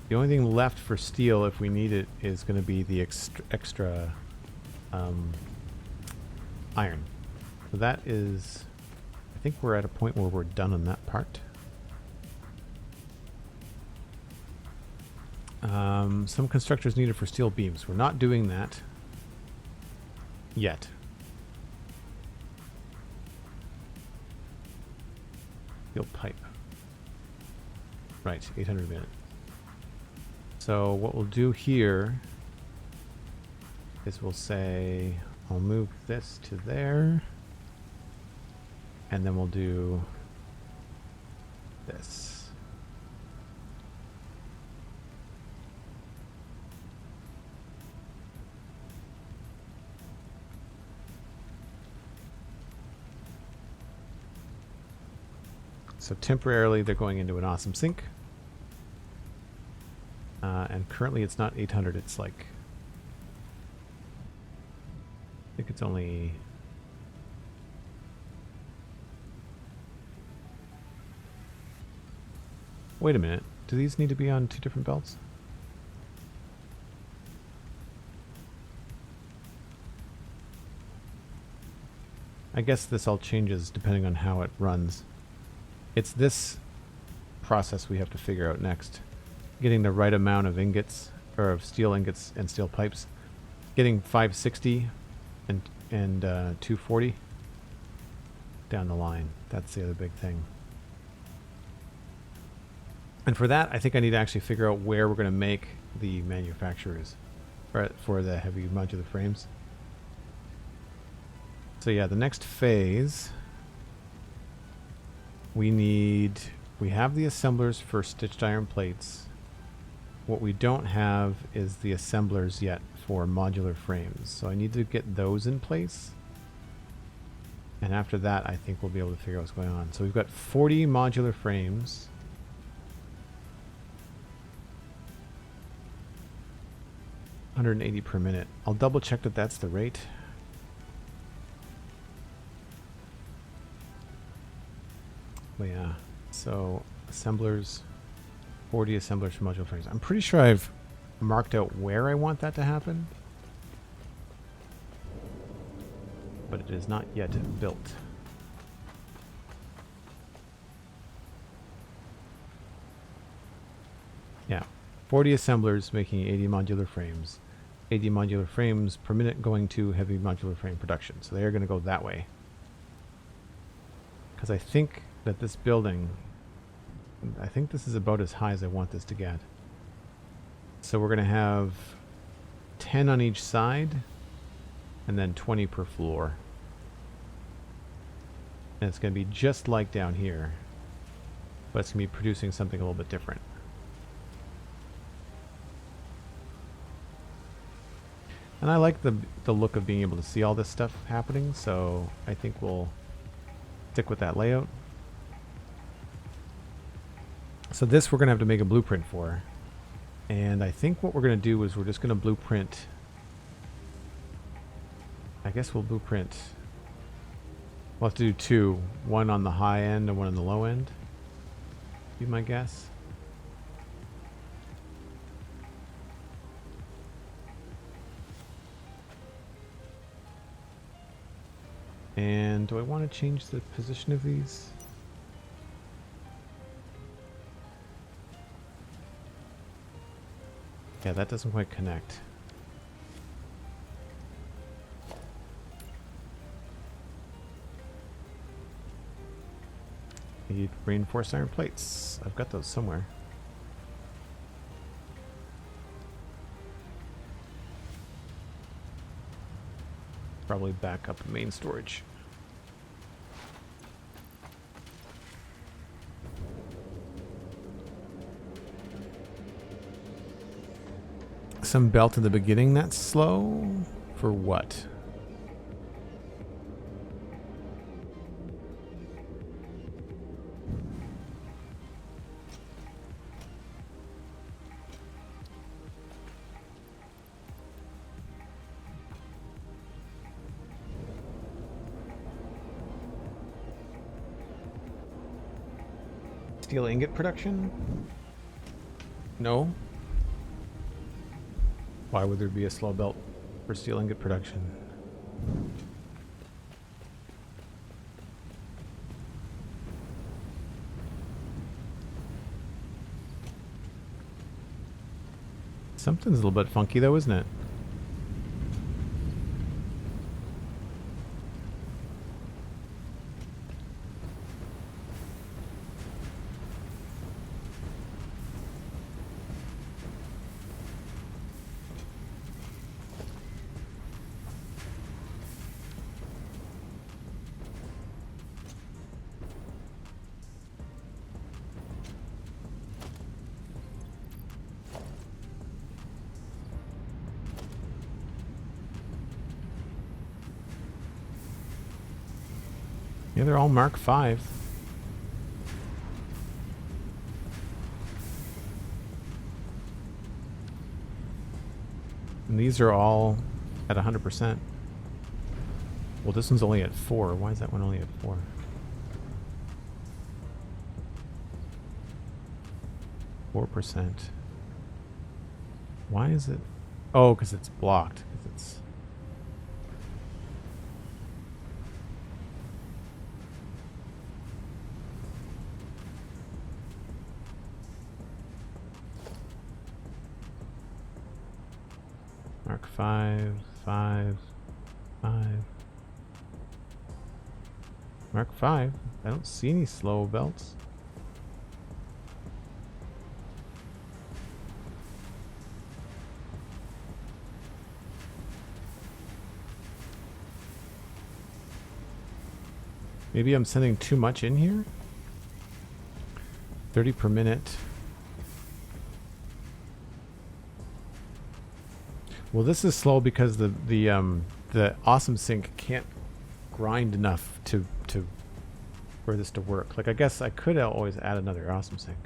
the only thing left for steel, if we need it, is going to be the extra iron. So that is, I think we're at a point where we're done on that part. Some constructors needed for steel beams. We're not doing that yet. Steel pipe. Right, 800 a minute. So what we'll do here is we'll say, I'll move this to there, and then we'll do this. So temporarily they're going into an awesome sync. And currently it's not 800, it's like, I think it's only, wait a minute, do these need to be on two different belts? I guess this all changes depending on how it runs. It's this process we have to figure out next. Getting the right amount of ingots, or of steel ingots and steel pipes. Getting 560 and 240 down the line. That's the other big thing. And for that, I think I need to actually figure out where we're going to make the manufacturers for the heavy modular frames. So yeah, the next phase, we have the assemblers for stitched iron plates. What we don't have is the assemblers yet for modular frames. So I need to get those in place. And after that, I think we'll be able to figure out what's going on. So we've got 40 modular frames. $180 per minute. I'll double check that that's the rate. But yeah, so assemblers, 40 assemblers for modular frames. I'm pretty sure I've marked out where I want that to happen, but it is not yet built. Yeah, 40 assemblers making 80 modular frames. 80 modular frames per minute going to heavy modular frame production. So they are going to go that way. Because I think that this building, I think this is about as high as I want this to get. So we're going to have 10 on each side and then 20 per floor. And it's going to be just like down here, but it's going to be producing something a little bit different. And I like the look of being able to see all this stuff happening, so I think we'll stick with that layout. So this we're going to have to make a blueprint for. And I think what we're going to do is we're just going to blueprint. I guess we'll blueprint. We'll have to do two. One on the high end and one on the low end. Be my guess. And do I want to change the position of these? Yeah, that doesn't quite connect. Need reinforced iron plates. I've got those somewhere. Probably back up main storage. Some belt in the beginning that's slow? For what? Steel ingot production? No. Why would there be a slow belt for steel ingot production? Something's a little bit funky though, isn't it? Yeah, they're all Mark 5. And these are all at 100%. Well, this one's only at 4. Why is that one only at 4? %. Why is it? Oh, because it's blocked. 'Cause it's Mark 5, 5, 5. Mark 5. I don't see any slow belts. Maybe I'm sending too much in here? 30 per minute. Well, this is slow because the awesome sync can't grind enough to for this to work. Like, I guess I could always add another awesome sync.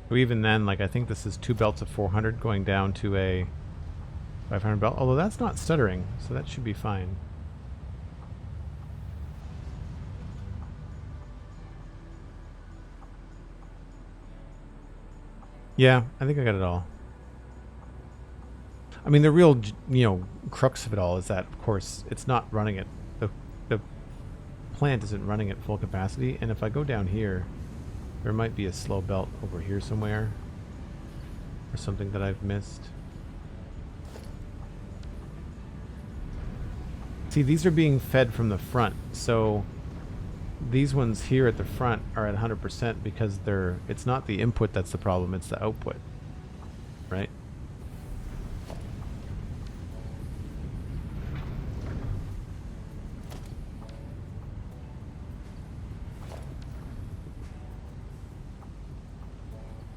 So even then, like, I think this is 2 belts of 400 going down to a 500 belt. Although that's not stuttering, so that should be fine. Yeah, I think I got it all. I mean, the real, crux of it all is that, of course, it's not running at the plant isn't running at full capacity. And if I go down here, there might be a slow belt over here somewhere, or something that I've missed. See, these are being fed from the front, so these ones here at the front are at 100% because it's not the input that's the problem, it's the output, right?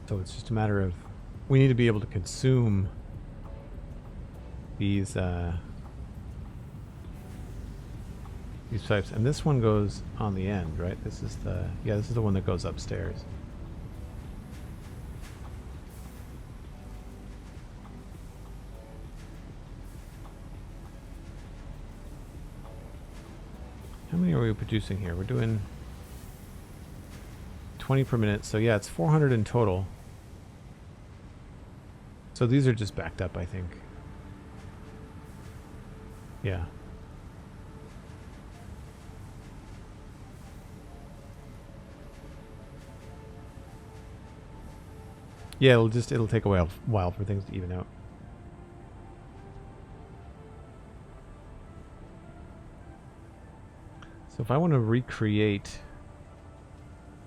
So it's just a matter of, we need to be able to consume these pipes. And this one goes on the end, right? This is the one that goes upstairs. How many are we producing here? We're doing 20 per minute. So yeah, it's 400 in total. So these are just backed up, I think. Yeah. Yeah, it'll take a while for things to even out. So if I want to recreate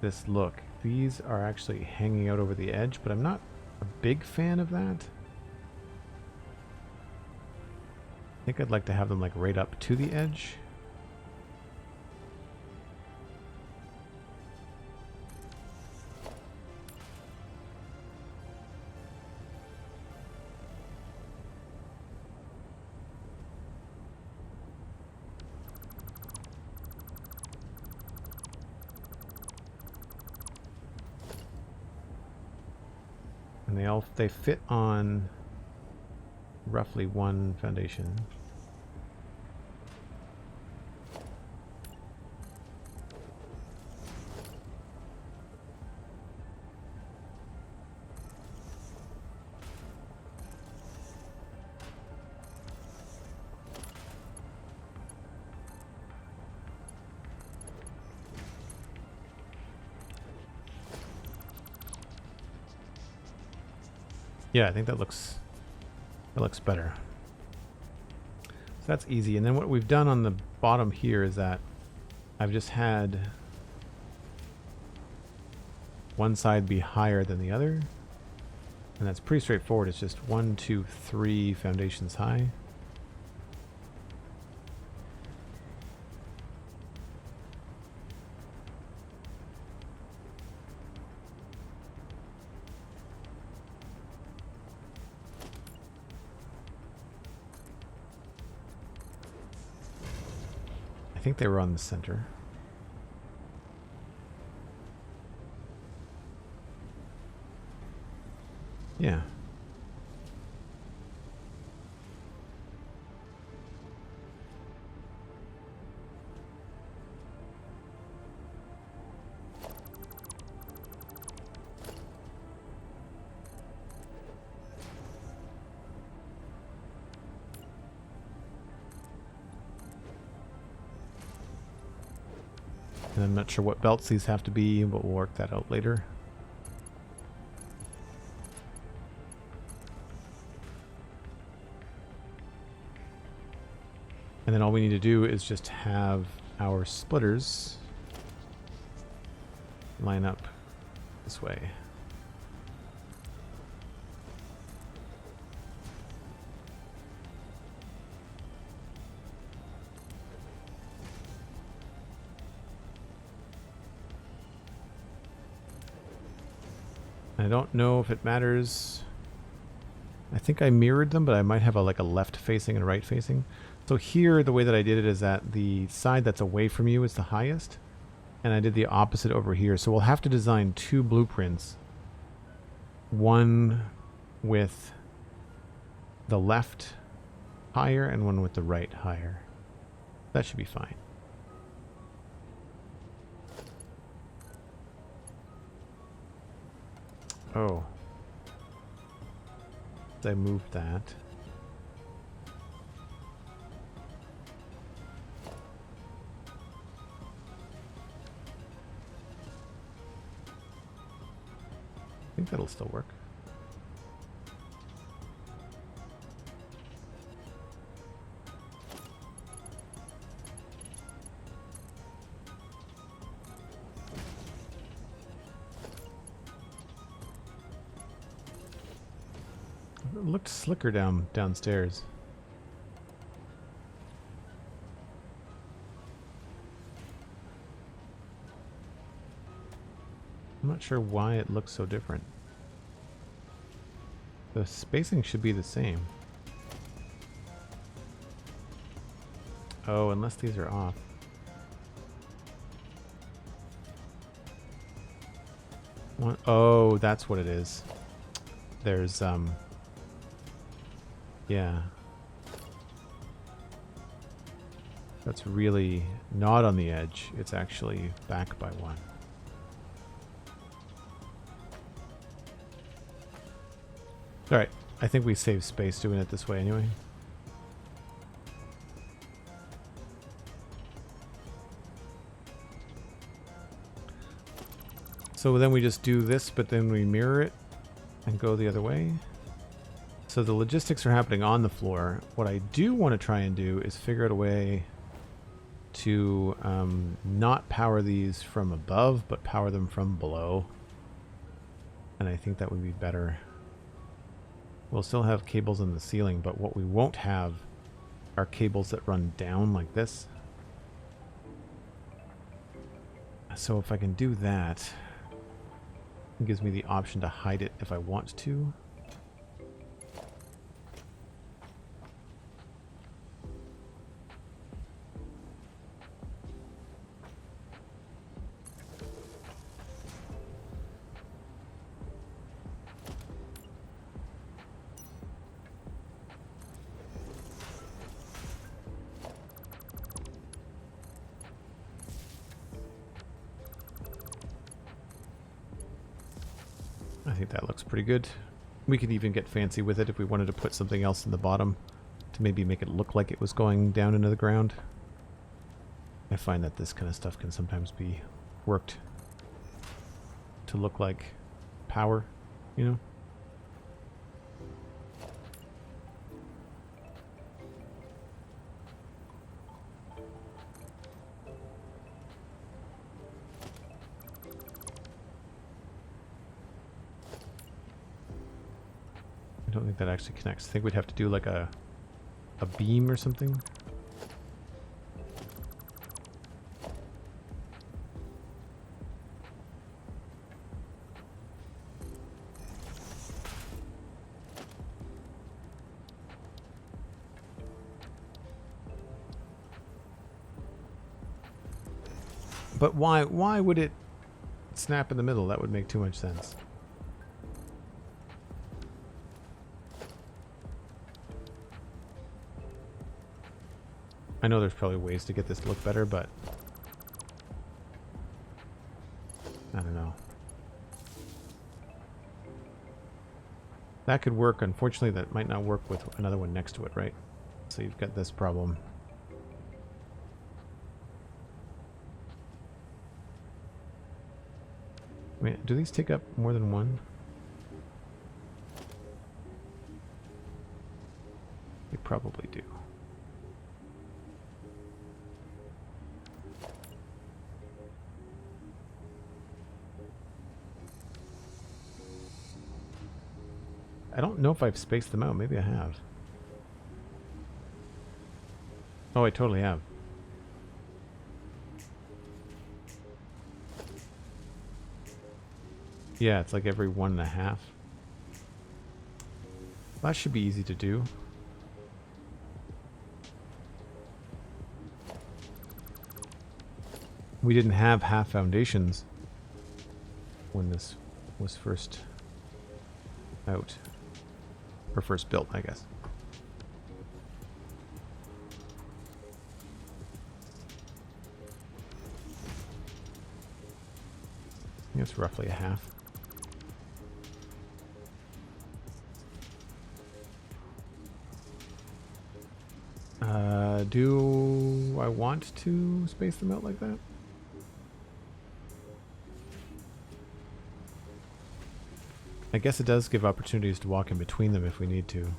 this look, these are actually hanging out over the edge, but I'm not a big fan of that. I think I'd like to have them like right up to the edge. And they fit on roughly one foundation. Yeah, I think that looks better. So that's easy. And then what we've done on the bottom here is that I've just had one side be higher than the other. And that's pretty straightforward. It's just 1, 2, 3 foundations high. I think they were on the center. Yeah. And I'm not sure what belts these have to be, but we'll work that out later. And then all we need to do is just have our splitters line up this way. I don't know if it matters. I think I mirrored them, but I might have like a left facing and a right facing. So here, the way that I did it is that the side that's away from you is the highest. And I did the opposite over here. So we'll have to design 2 blueprints. One with the left higher and one with the right higher. That should be fine. Oh. I moved that. I think that'll still work. It looked slicker downstairs. I'm not sure why it looks so different. The spacing should be the same. Oh, unless these are off. Oh, that's what it is. There's, yeah. That's really not on the edge. It's actually back by 1. Alright, I think we save space doing it this way anyway. So then we just do this, but then we mirror it and go the other way. So the logistics are happening on the floor. What I do want to try and do is figure out a way to not power these from above, but power them from below. And I think that would be better. We'll still have cables in the ceiling, but what we won't have are cables that run down like this. So if I can do that, it gives me the option to hide it if I want to. I think that looks pretty good. We could even get fancy with it if we wanted to put something else in the bottom to maybe make it look like it was going down into the ground. I find that this kind of stuff can sometimes be worked to look like power, you know? don't think that actually connects. I think we'd have to do like a beam or something. But why would it snap in the middle? That would make too much sense. I know there's probably ways to get this to look better, but I don't know. That could work. Unfortunately, that might not work with another one next to it, right? So you've got this problem. I mean, do these take up more than one? They probably do. I don't know if I've spaced them out. Maybe I have. Oh, I totally have. Yeah, it's like every 1.5. That should be easy to do. We didn't have half foundations when this was first out. Or first built, I guess. I think it's roughly a half. Do I want to space them out like that? I guess it does give opportunities to walk in between them if we need to.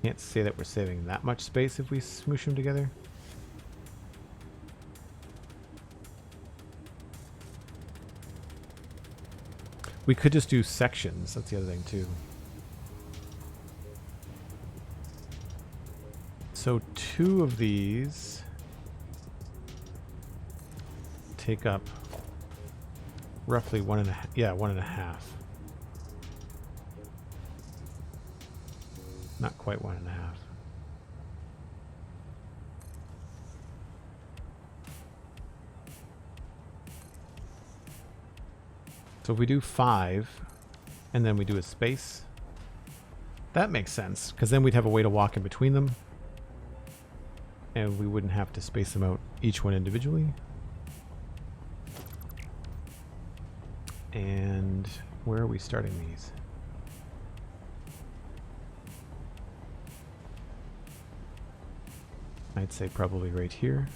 Can't say that we're saving that much space if we smoosh them together. We could just do sections. That's the other thing too. So 2 of these take up roughly 1.5. Yeah, 1.5. Not quite 1.5. So if we do 5 and then we do a space, that makes sense, because then we'd have a way to walk in between them and we wouldn't have to space them out each one individually. And where are we starting these? I'd say probably right here.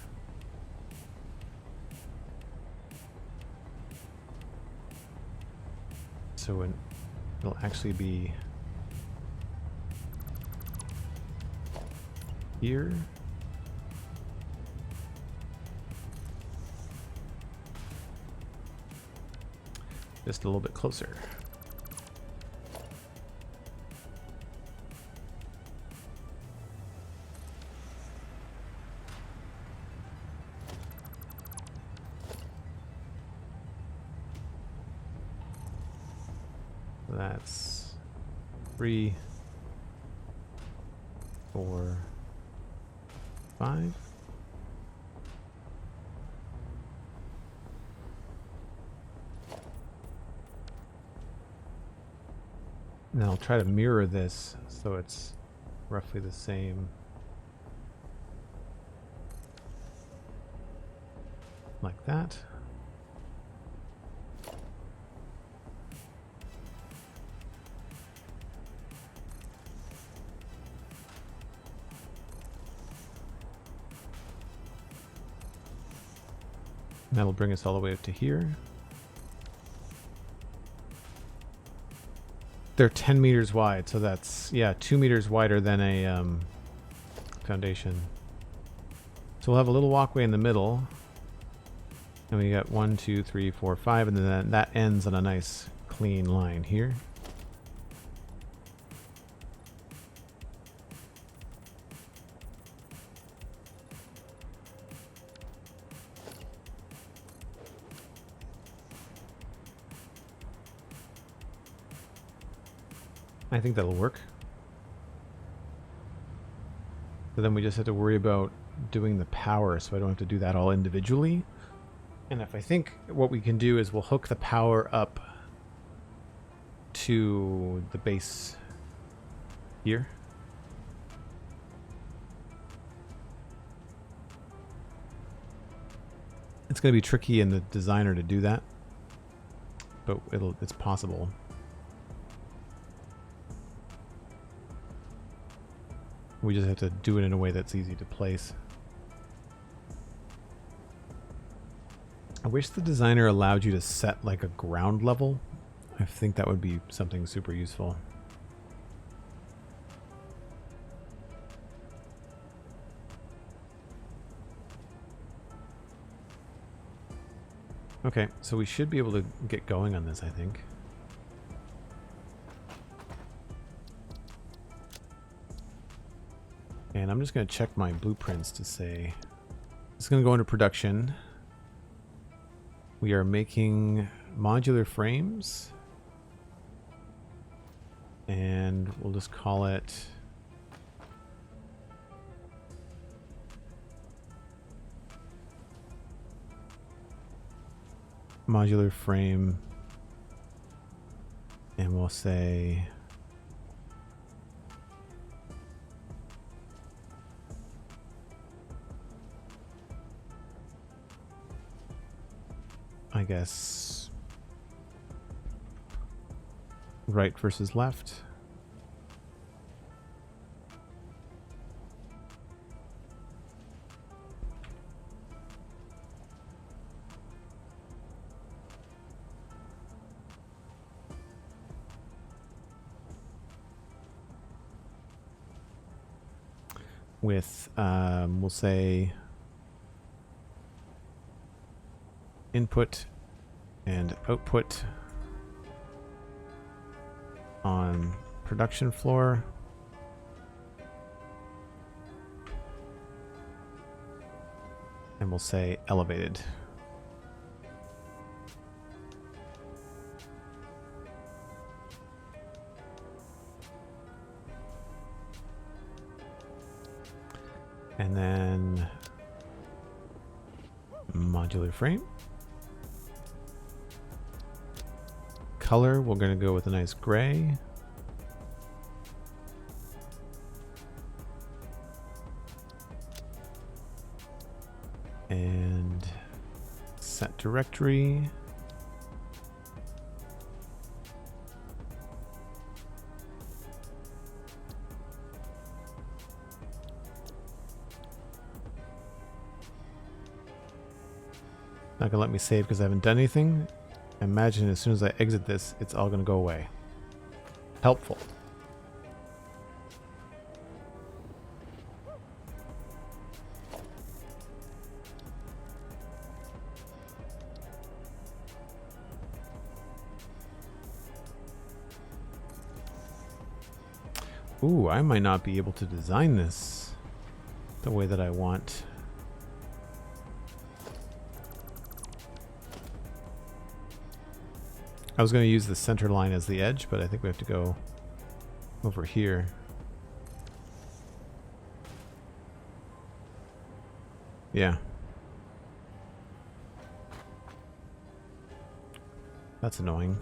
So it'll actually be here. Just a little bit closer. That's 3, 4, 5. And I'll try to mirror this so it's roughly the same. Like that. And that'll bring us all the way up to here. They're 10 meters wide, so that's, yeah, 2 meters wider than a foundation. So we'll have a little walkway in the middle. And we got 1, 2, 3, 4, 5, and then that ends on a nice clean line here. I think that'll work. So then we just have to worry about doing the power, so I don't have to do that all individually. And if I think what we can do is we'll hook the power up to the base here. It's going to be tricky in the designer to do that, but it's possible. We just have to do it in a way that's easy to place. I wish the designer allowed you to set like a ground level. I think that would be something super useful. Okay, so we should be able to get going on this, I think. And I'm just going to check my blueprints to say it's going to go into production. We are making modular frames, and we'll just call it modular frame, and we'll say I guess right versus left. With we'll say input and output on production floor. And we'll say elevated. And then modular frame. Color, we're going to go with a nice gray. And set directory. Not gonna let me save because I haven't done anything. I imagine as soon as I exit this, it's all gonna go away. Helpful. Ooh, I might not be able to design this the way that I want. I was going to use the center line as the edge, but I think we have to go over here. Yeah. That's annoying.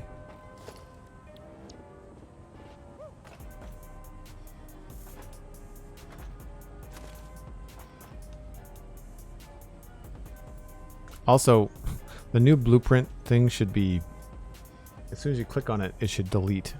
Also, the new blueprint thing should be, as soon as you click on it, it should delete.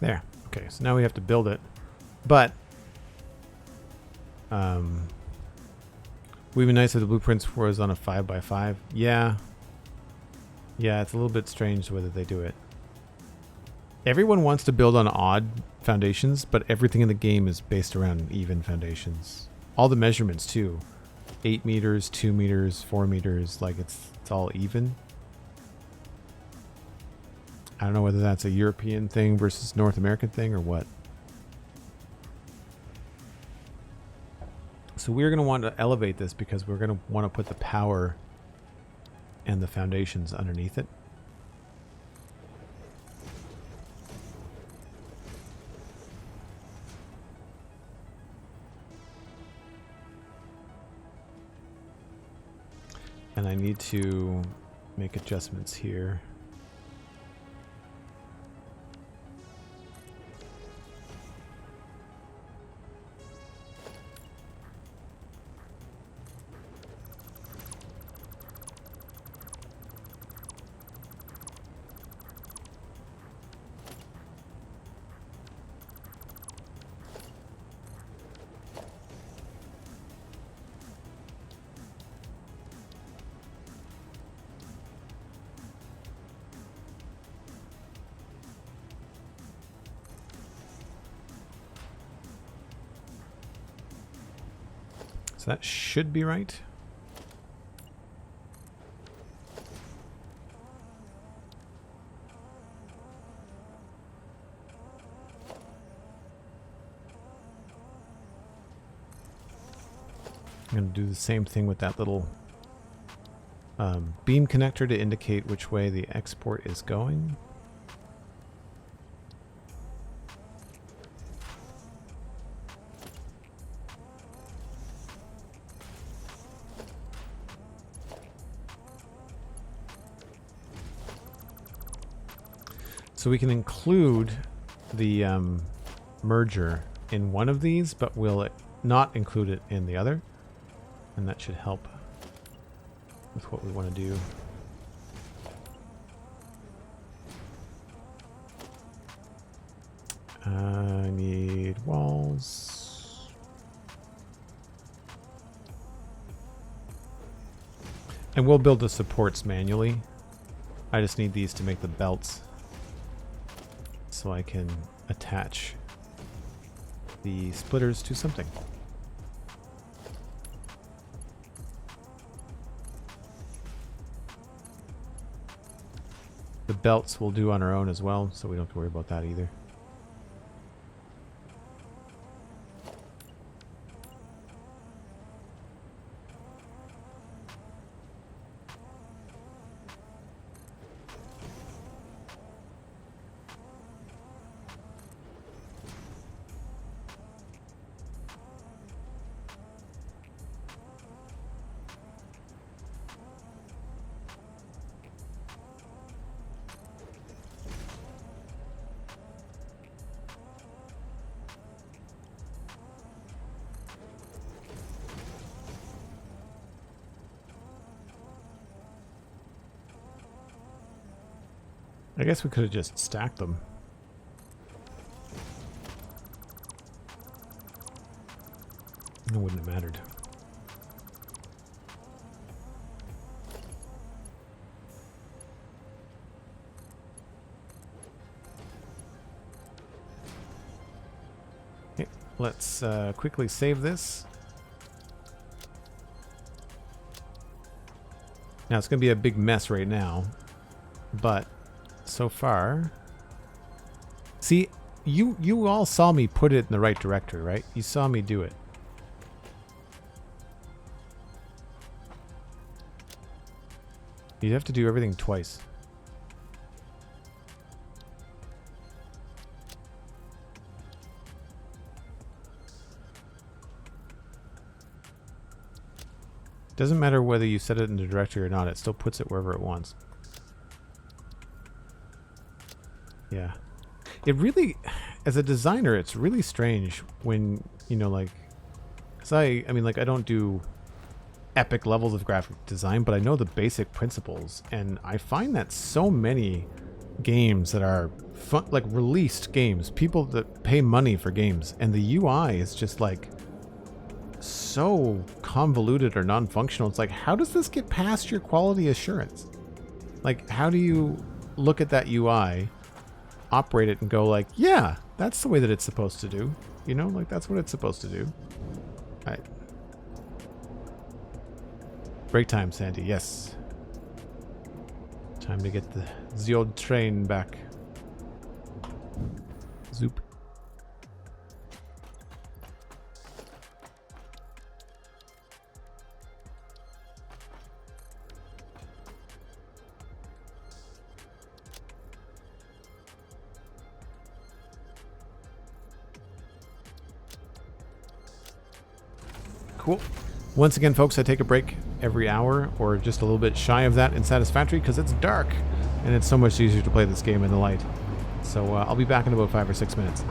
There. Okay, so now we have to build it. But would be nice if the blueprints was on a 5x5. Yeah. Yeah, it's a little bit strange the way that they do it. Everyone wants to build on odd foundations, but everything in the game is based around even foundations. All the measurements too. 8 meters, 2 meters, 4 meters, like it's all even. I don't know whether that's a European thing versus North American thing or what. So we're going to want to elevate this because we're going to want to put the power and the foundations underneath it. And I need to make adjustments here. So that should be right. I'm going to do the same thing with that little beam connector to indicate which way the export is going. So we can include the merger in one of these, but we'll not include it in the other. And that should help with what we want to do. I need walls. And we'll build the supports manually. I just need these to make the belts so I can attach the splitters to something. The belts we'll do on our own as well, so we don't have to worry about that either. I guess we could have just stacked them. It wouldn't have mattered. Okay, let's quickly save this. Now it's going to be a big mess right now, but so far, see, you all saw me put it in the right directory, right? You saw me do it. You have to do everything twice. Doesn't matter whether you set it in the directory or not, it still puts it wherever it wants. Yeah. It really, as a designer, it's really strange when, you know, like, because I mean, like, I don't do epic levels of graphic design, but I know the basic principles, and I find that so many games that are fun, like released games, people that pay money for games, and the UI is just like so convoluted or non-functional. It's like, how does this get past your quality assurance? Like, how do you look at that UI, operate it, and go like, yeah, that's the way that it's supposed to do? You know, like that's what it's supposed to do. All right. Break time, Sandy. Yes. Time to get the old train back. Zoop. Cool. Once again, folks, I take a break every hour or just a little bit shy of that in Satisfactory because it's dark and it's so much easier to play this game in the light. So I'll be back in about 5 or 6 minutes.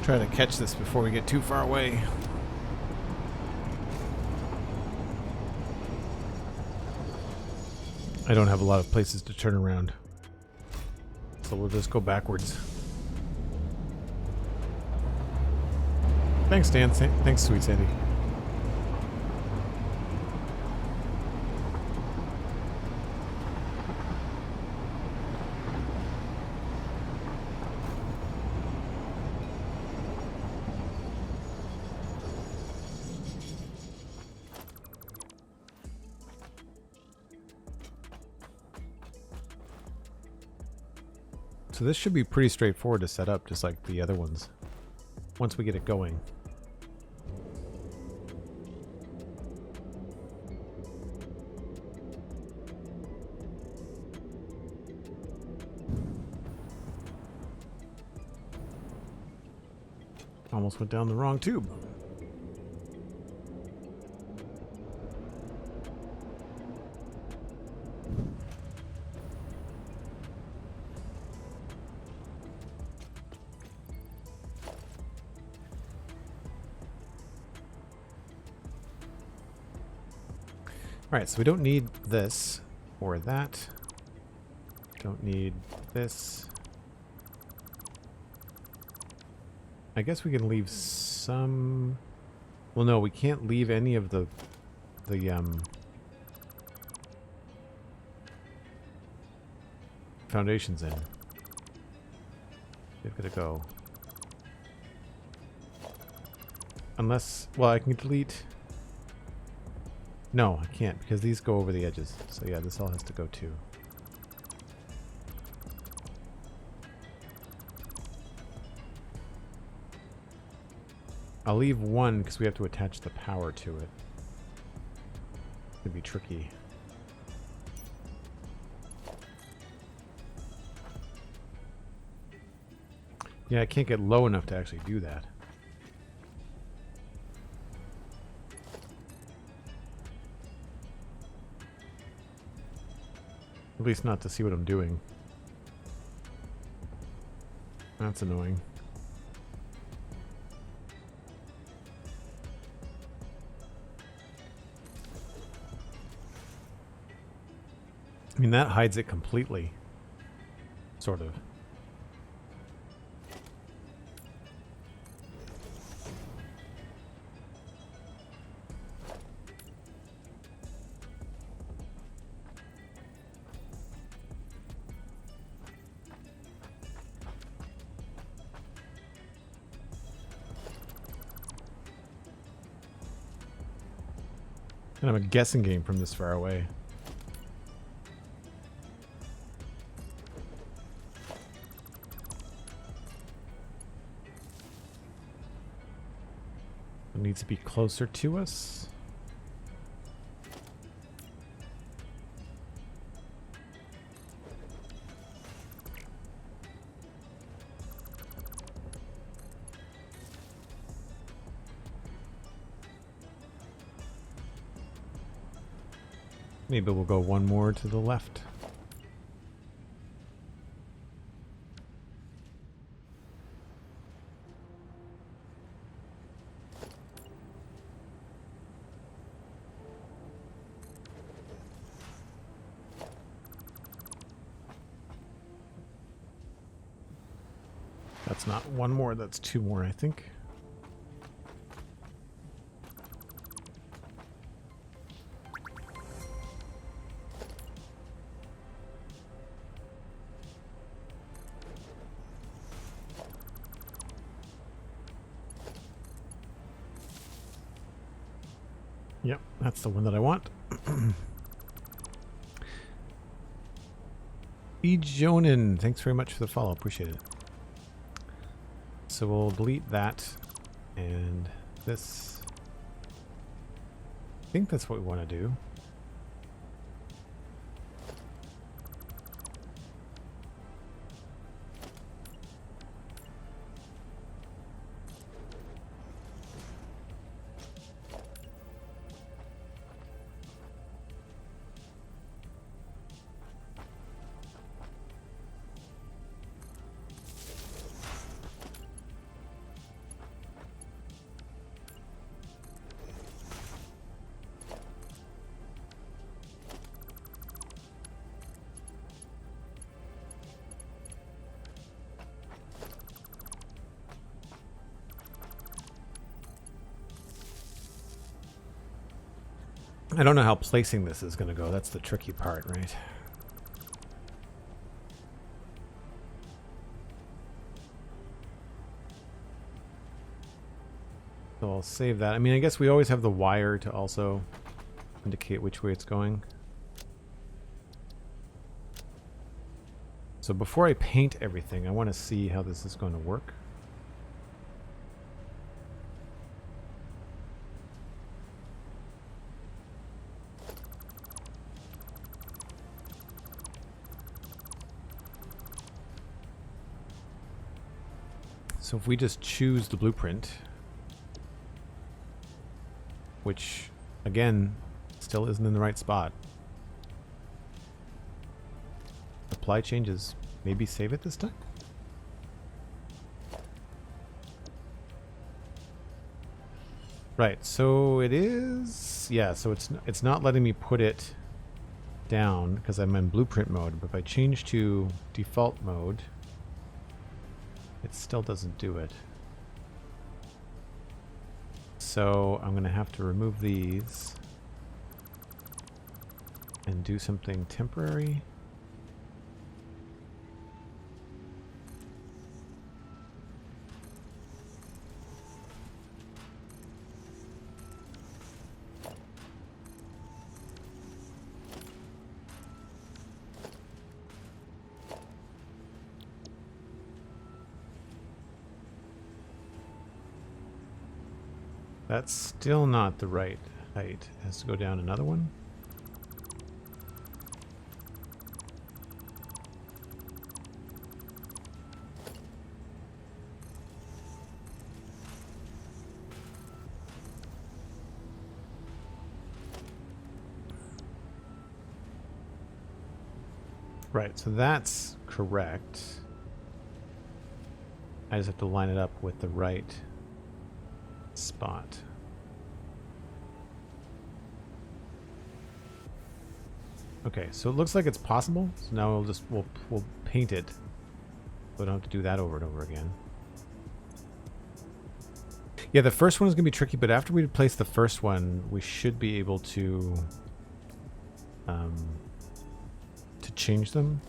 Try to catch this before we get too far away. I don't have a lot of places to turn around, so we'll just go backwards. Thanks, Dan. Thanks, SweetSandi. So this should be pretty straightforward to set up, just like the other ones, once we get it going. Almost went down the wrong tube. Alright, so we don't need this or that. Don't need this. I guess we can leave some... Well, no, we can't leave any of the foundations in. They've got to go. Unless... Well, I can delete... No, I can't, because these go over the edges. So yeah, this all has to go too. I'll leave one because we have to attach the power to it. It'd be tricky. Yeah, I can't get low enough to actually do that. At least not to see what I'm doing. That's annoying. I mean, that hides it completely. Sort of. Kind of a guessing game from this far away. It needs to be closer to us. Maybe we'll go one more to the left. That's not one more, that's two more, I think. Yep, that's the one that I want. Jonin, thanks very much for the follow. Appreciate it. So we'll delete that and this. I think that's what we want to do. I don't know how placing this is going to go. That's the tricky part, right? So I'll save that. I mean, I guess we always have the wire to also indicate which way it's going. So before I paint everything, I want to see how this is going to work. So if we just choose the blueprint, which again still isn't in the right spot. Apply changes. Maybe save it this time? Right, so it is... Yeah, so it's not letting me put it down because I'm in blueprint mode. But if I change to default mode, it still doesn't do it. So I'm going to have to remove these and do something temporary. That's still not the right height. It has to go down another one. Right, so that's correct. I just have to line it up with the right spot. Okay, so it looks like it's possible. So now we'll paint it. So I don't have to do that over and over again. Yeah, the first one is gonna be tricky, but after we place the first one, we should be able to change them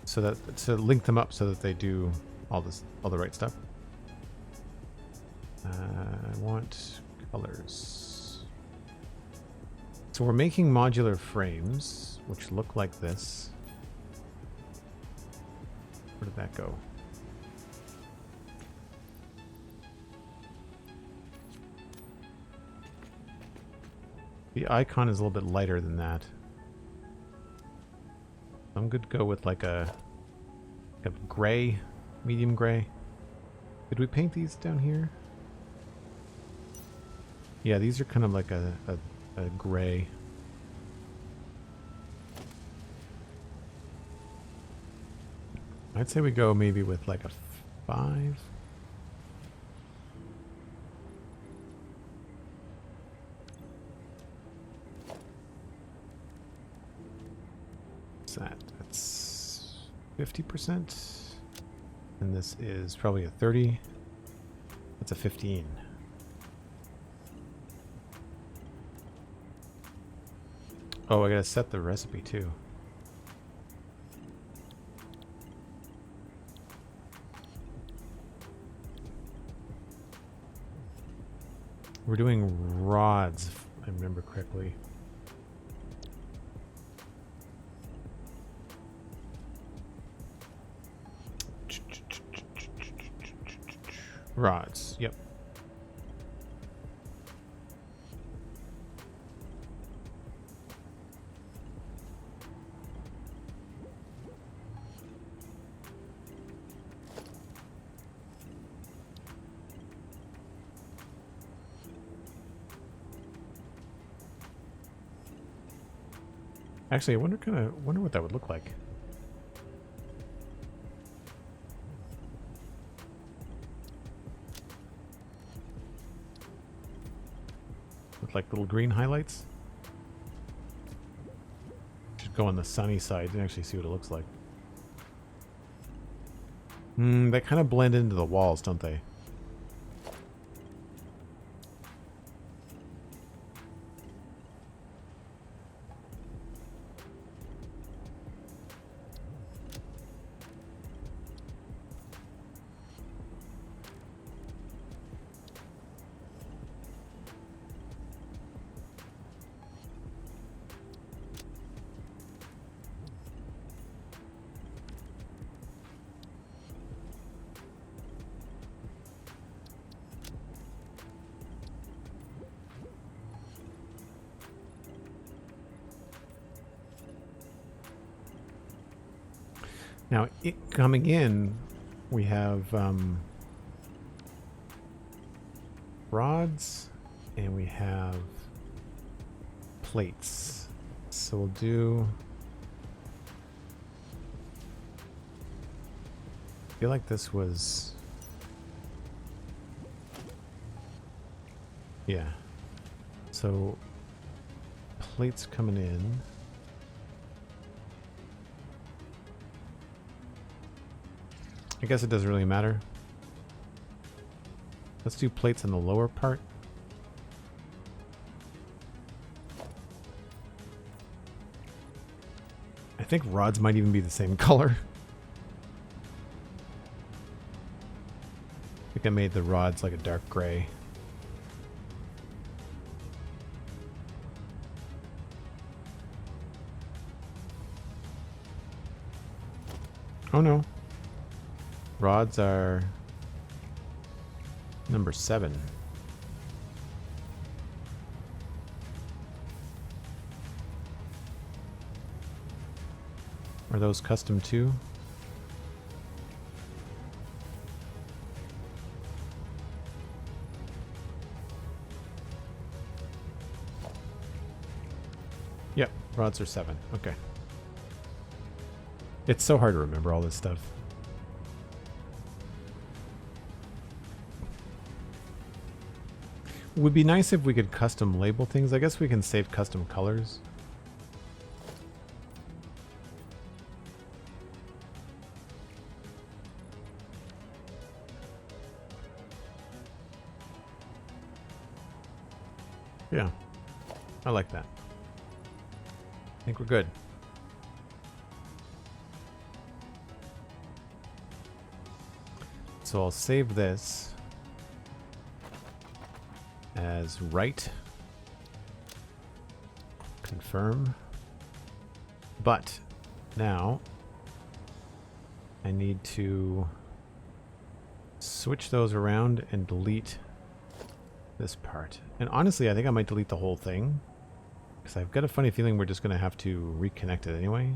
so that to link them up so that they do all the right stuff. I want colors. So we're making modular frames, which look like this. Where did that go? The icon is a little bit lighter than that. I'm good to go with like a gray, medium gray. Did we paint these down here? Yeah, these are kind of like a gray. I'd say we go maybe with like a 5. What's that? That's 50%. And this is probably a 30. That's a 15. Oh, I gotta set the recipe too. We're doing rods, if I remember correctly. Rods, yep. Actually, I wonder what that would look like. With like little green highlights. Should go on the sunny side and actually see what it looks like. They kind of blend into the walls, don't they? Now, coming in, we have rods and we have plates. So we'll do... I feel like this was... Yeah. So, plates coming in. I guess it doesn't really matter. Let's do plates in the lower part. I think rods might even be the same color. I think I made the rods like a dark gray. Oh no. Rods are number 7. Are those custom too? Yep, rods are 7. Okay. It's so hard to remember all this stuff. It would be nice if we could custom label things. I guess we can save custom colors. Yeah, I like that. I think we're good. So I'll save this as right. Confirm. But now I need to switch those around and delete this part. And honestly, I think I might delete the whole thing because I've got a funny feeling we're just going to have to reconnect it anyway.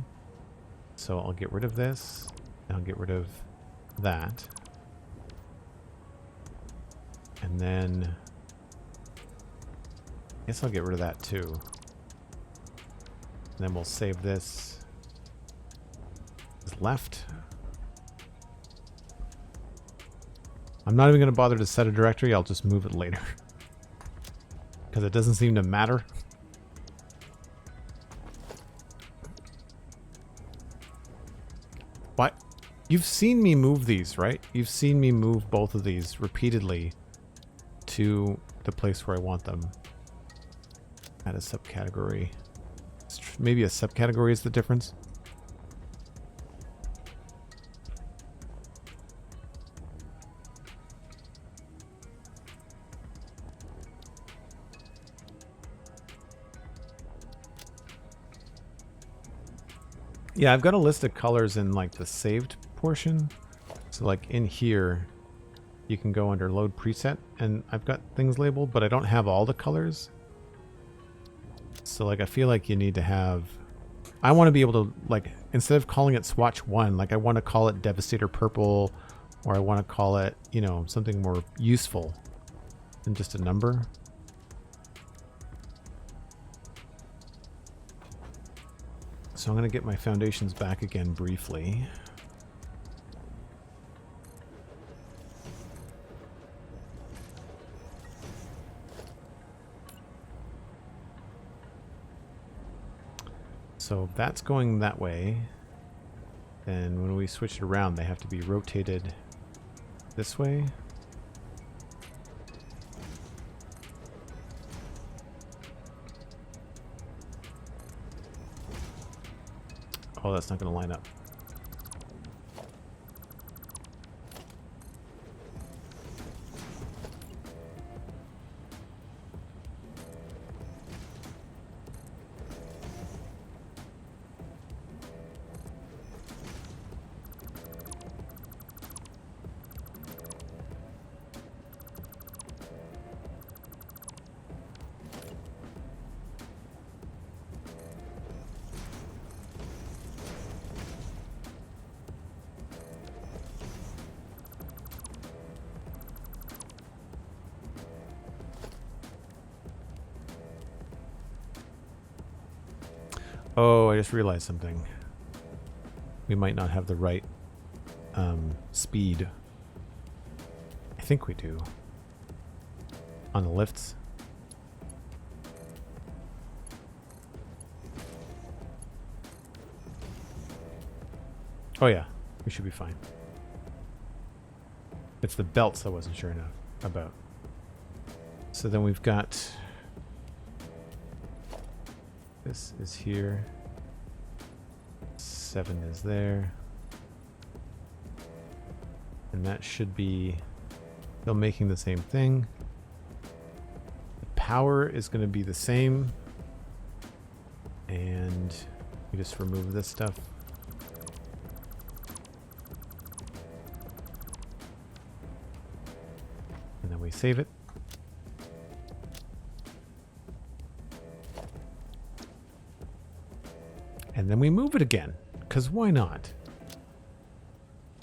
So I'll get rid of this and I'll get rid of that. And then I guess I'll get rid of that too. And then we'll save this as left. I'm not even going to bother to set a directory. I'll just move it later. Because it doesn't seem to matter. What? You've seen me move these, right? You've seen me move both of these repeatedly to the place where I want them. Add a subcategory. Maybe a subcategory is the difference. Yeah, I've got a list of colors in like the saved portion. So like in here, you can go under load preset and I've got things labeled, but I don't have all the colors. So like I feel like you need to have, I want to be able to like, instead of calling it swatch 1, like I want to call it Devastator purple, or I want to call it, you know, something more useful than just a number. So I'm going to get my foundations back again briefly. So if that's going that way, then when we switch it around, they have to be rotated this way. Oh, that's not going to line up. Oh, I just realized something. We might not have the right speed. I think we do. On the lifts. Oh yeah, we should be fine. It's the belts I wasn't sure enough about. So then we've got... This is here. 7 is there. And that should be still making the same thing. The power is going to be the same. And we just remove this stuff. And then we save it. And then we move it again, because why not?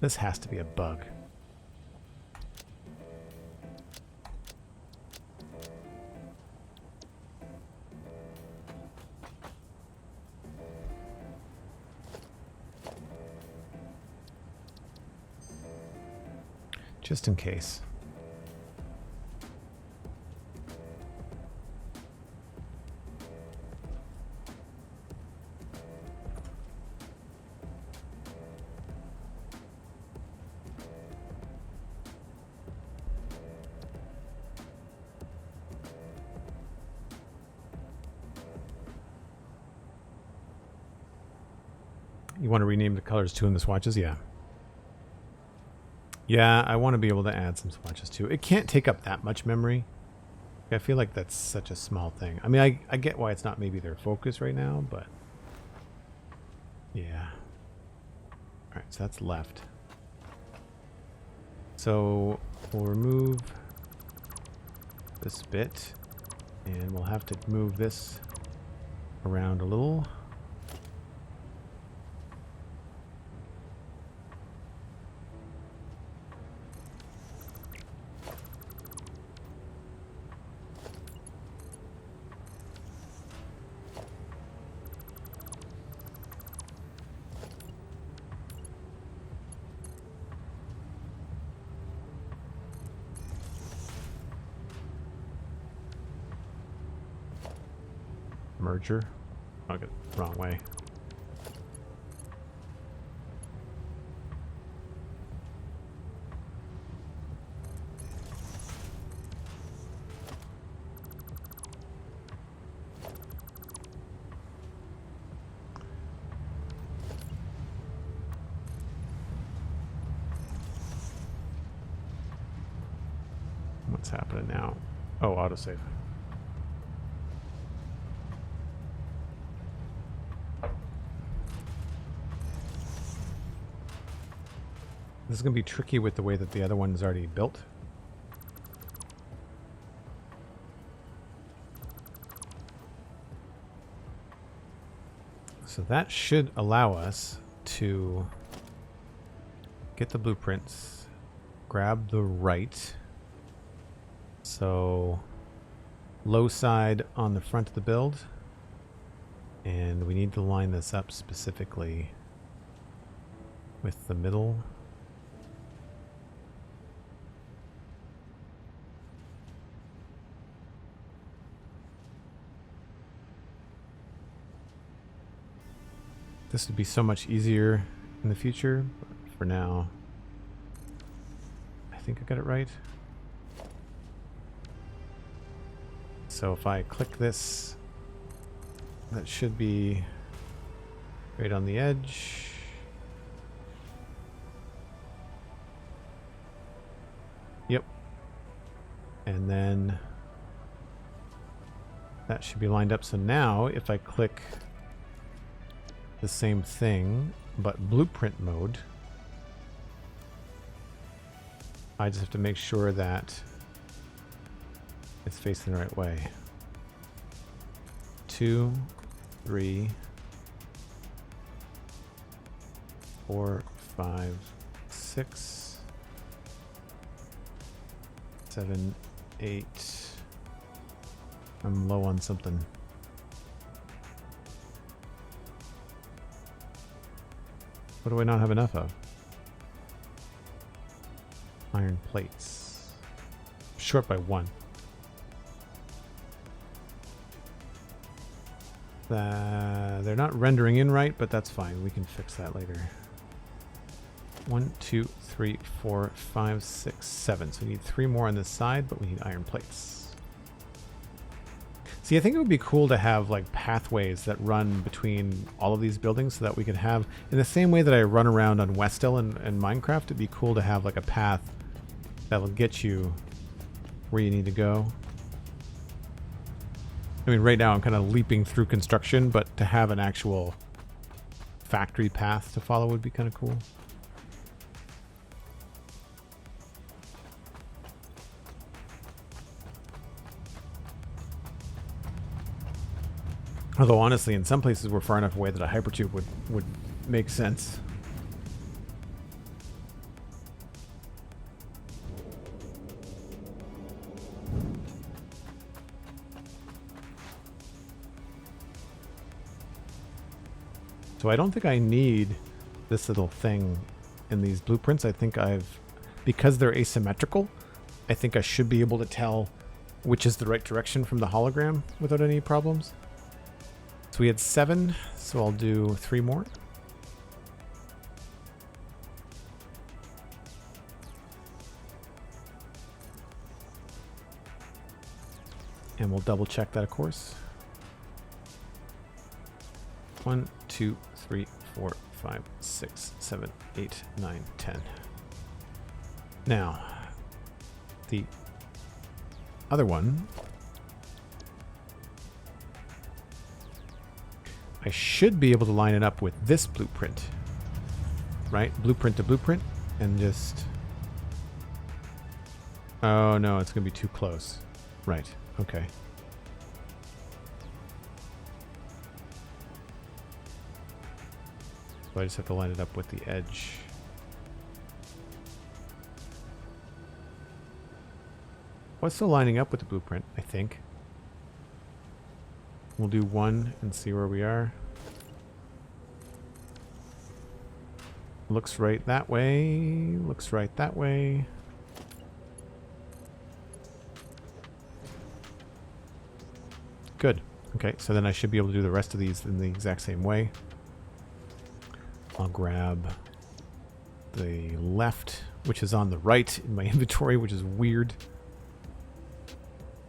This has to be a bug. Just in case. You want to rename the colors too in the swatches? Yeah. Yeah, I want to be able to add some swatches too. It can't take up that much memory. I feel like that's such a small thing. I mean, I get why it's not maybe their focus right now, but... Yeah. Alright, so that's left. So we'll remove this bit, and we'll have to move this around a little. Merger. I'll get it the wrong way. What's happening now? Oh, autosave. This is going to be tricky with the way that the other one is already built. So that should allow us to get the blueprints, grab the right. So low side on the front of the build. And we need to line this up specifically with the middle. This would be so much easier in the future, but for now, I think I got it right. So if I click this, that should be right on the edge. Yep. And then that should be lined up. So now if I click the same thing, but blueprint mode, I just have to make sure that it's facing the right way. 2, 3, 4, 5, 6, 7, 8. I'm low on something. What do I not have enough of? Iron plates. Short by 1. They're not rendering in right, but that's fine. We can fix that later. 1, 2, 3, 4, 5, 6, 7. So we need 3 more on this side, but we need iron plates. See, I think it would be cool to have like pathways that run between all of these buildings so that we could have, in the same way that I run around on Westhill and Minecraft, it'd be cool to have like a path that will get you where you need to go. I mean, right now I'm kind of leaping through construction, but to have an actual factory path to follow would be kind of cool. Although honestly, in some places we're far enough away that a hypertube would make sense. So I don't think I need this little thing in these blueprints. I think because they're asymmetrical, I think I should be able to tell which is the right direction from the hologram without any problems. So we had 7, so I'll do 3 more. And we'll double check that, of course. 1, 2, 3, 4, 5, 6, 7, 8, 9, 10. Now, the other one, I should be able to line it up with this blueprint, right? Blueprint to blueprint, and just... Oh no, it's going to be too close. Right, okay. So I just have to line it up with the edge. What's still lining up with the blueprint, I think. We'll do 1 and see where we are. Looks right that way. Looks right that way. Good. Okay, so then I should be able to do the rest of these in the exact same way. I'll grab the left, which is on the right in my inventory, which is weird.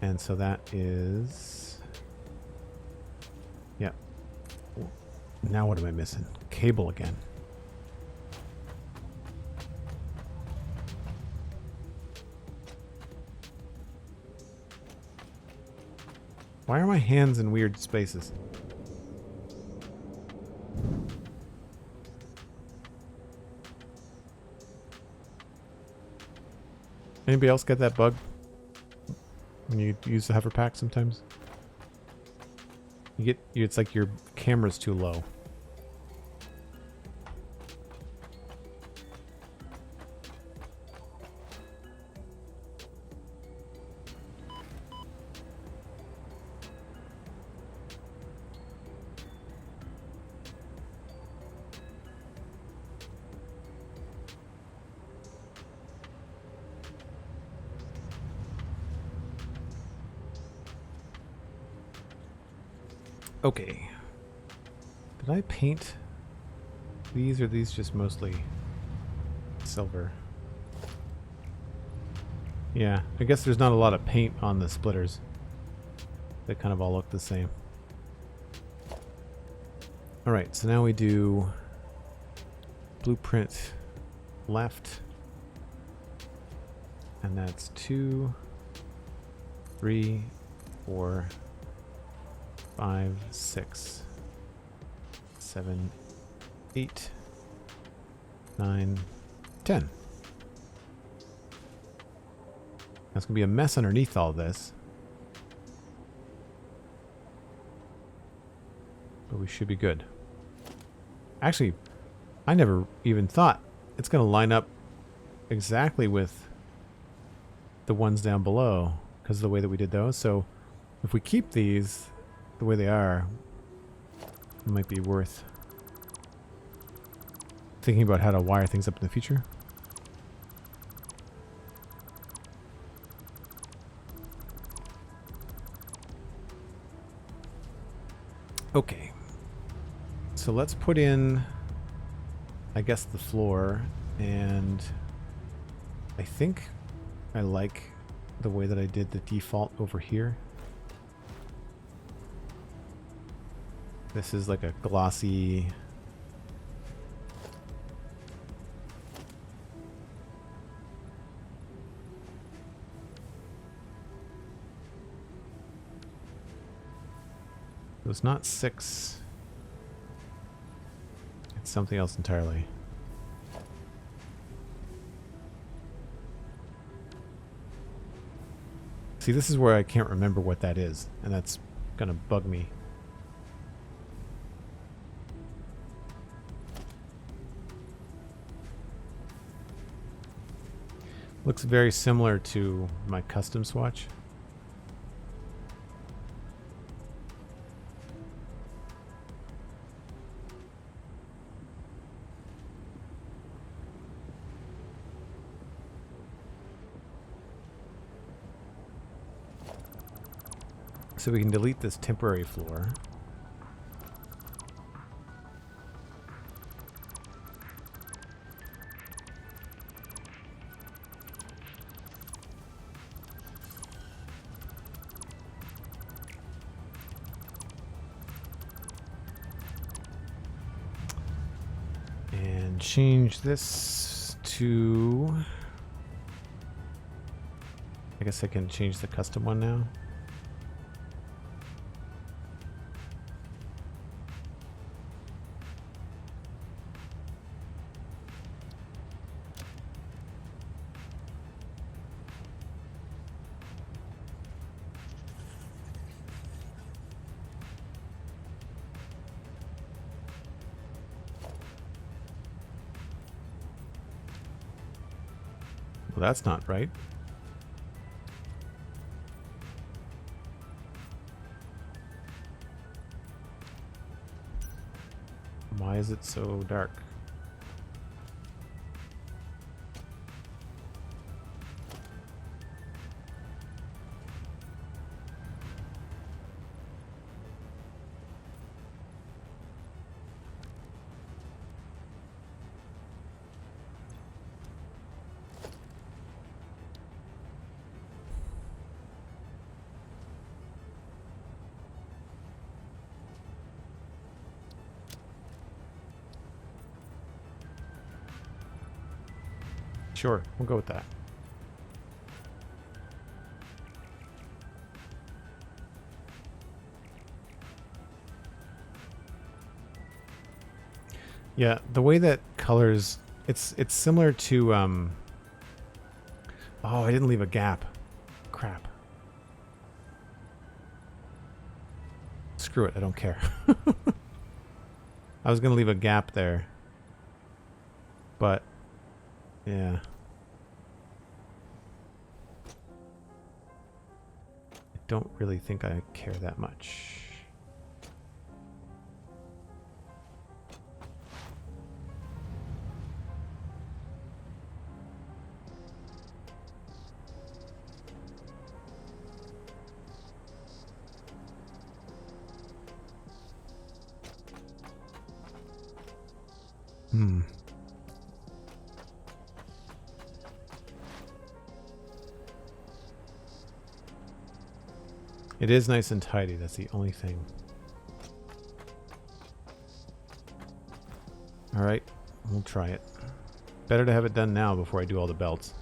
And so that is... Yeah. Now what am I missing? Cable again. Why are my hands in weird spaces? Anybody else get that bug when you use the hover pack sometimes? It's like your camera's too low. Okay. Did I paint these, or are these just mostly silver? Yeah, I guess there's not a lot of paint on the splitters. They kind of all look the same. Alright, so now we do blueprint left. And that's 2, 3, 4, 5, 6, 7, 8, 9, 10. That's going to be a mess underneath all this. But we should be good. Actually, I never even thought it's going to line up exactly with the ones down below because of the way that we did those. So if we keep these the way they are, it might be worth thinking about how to wire things up in the future. Okay. So let's put in, I guess, the floor, and I think I like the way that I did the default over here. This is like a glossy... It was not 6. It's something else entirely. See, this is where I can't remember what that is, and that's gonna bug me. Looks very similar to my custom swatch. So we can delete this temporary floor. And change this to... I guess I can change the custom one now. Well, that's not right. Why is it so dark? Sure, we'll go with that. Yeah, the way that colors, it's similar to oh, I didn't leave a gap. Crap. Screw it, I don't care. I was gonna leave a gap there. But yeah. I don't really think I care that much. It is nice and tidy, that's the only thing. Alright, we'll try it. Better to have it done now before I do all the belts.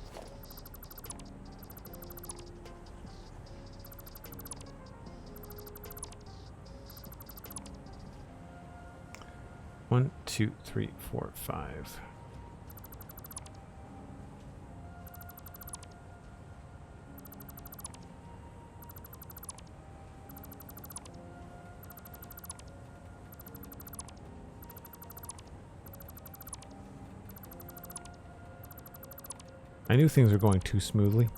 One, two, three, four, five. I knew things were going too smoothly.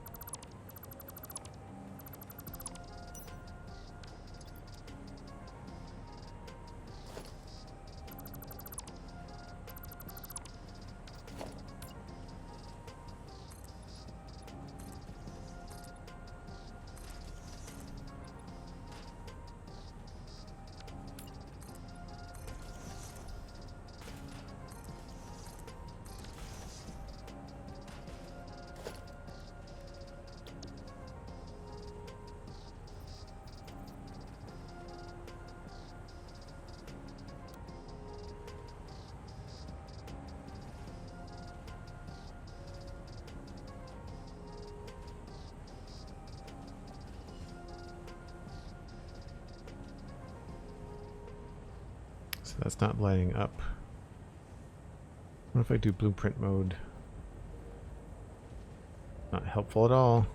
So that's not lighting up. What if I do blueprint mode? Not helpful at all.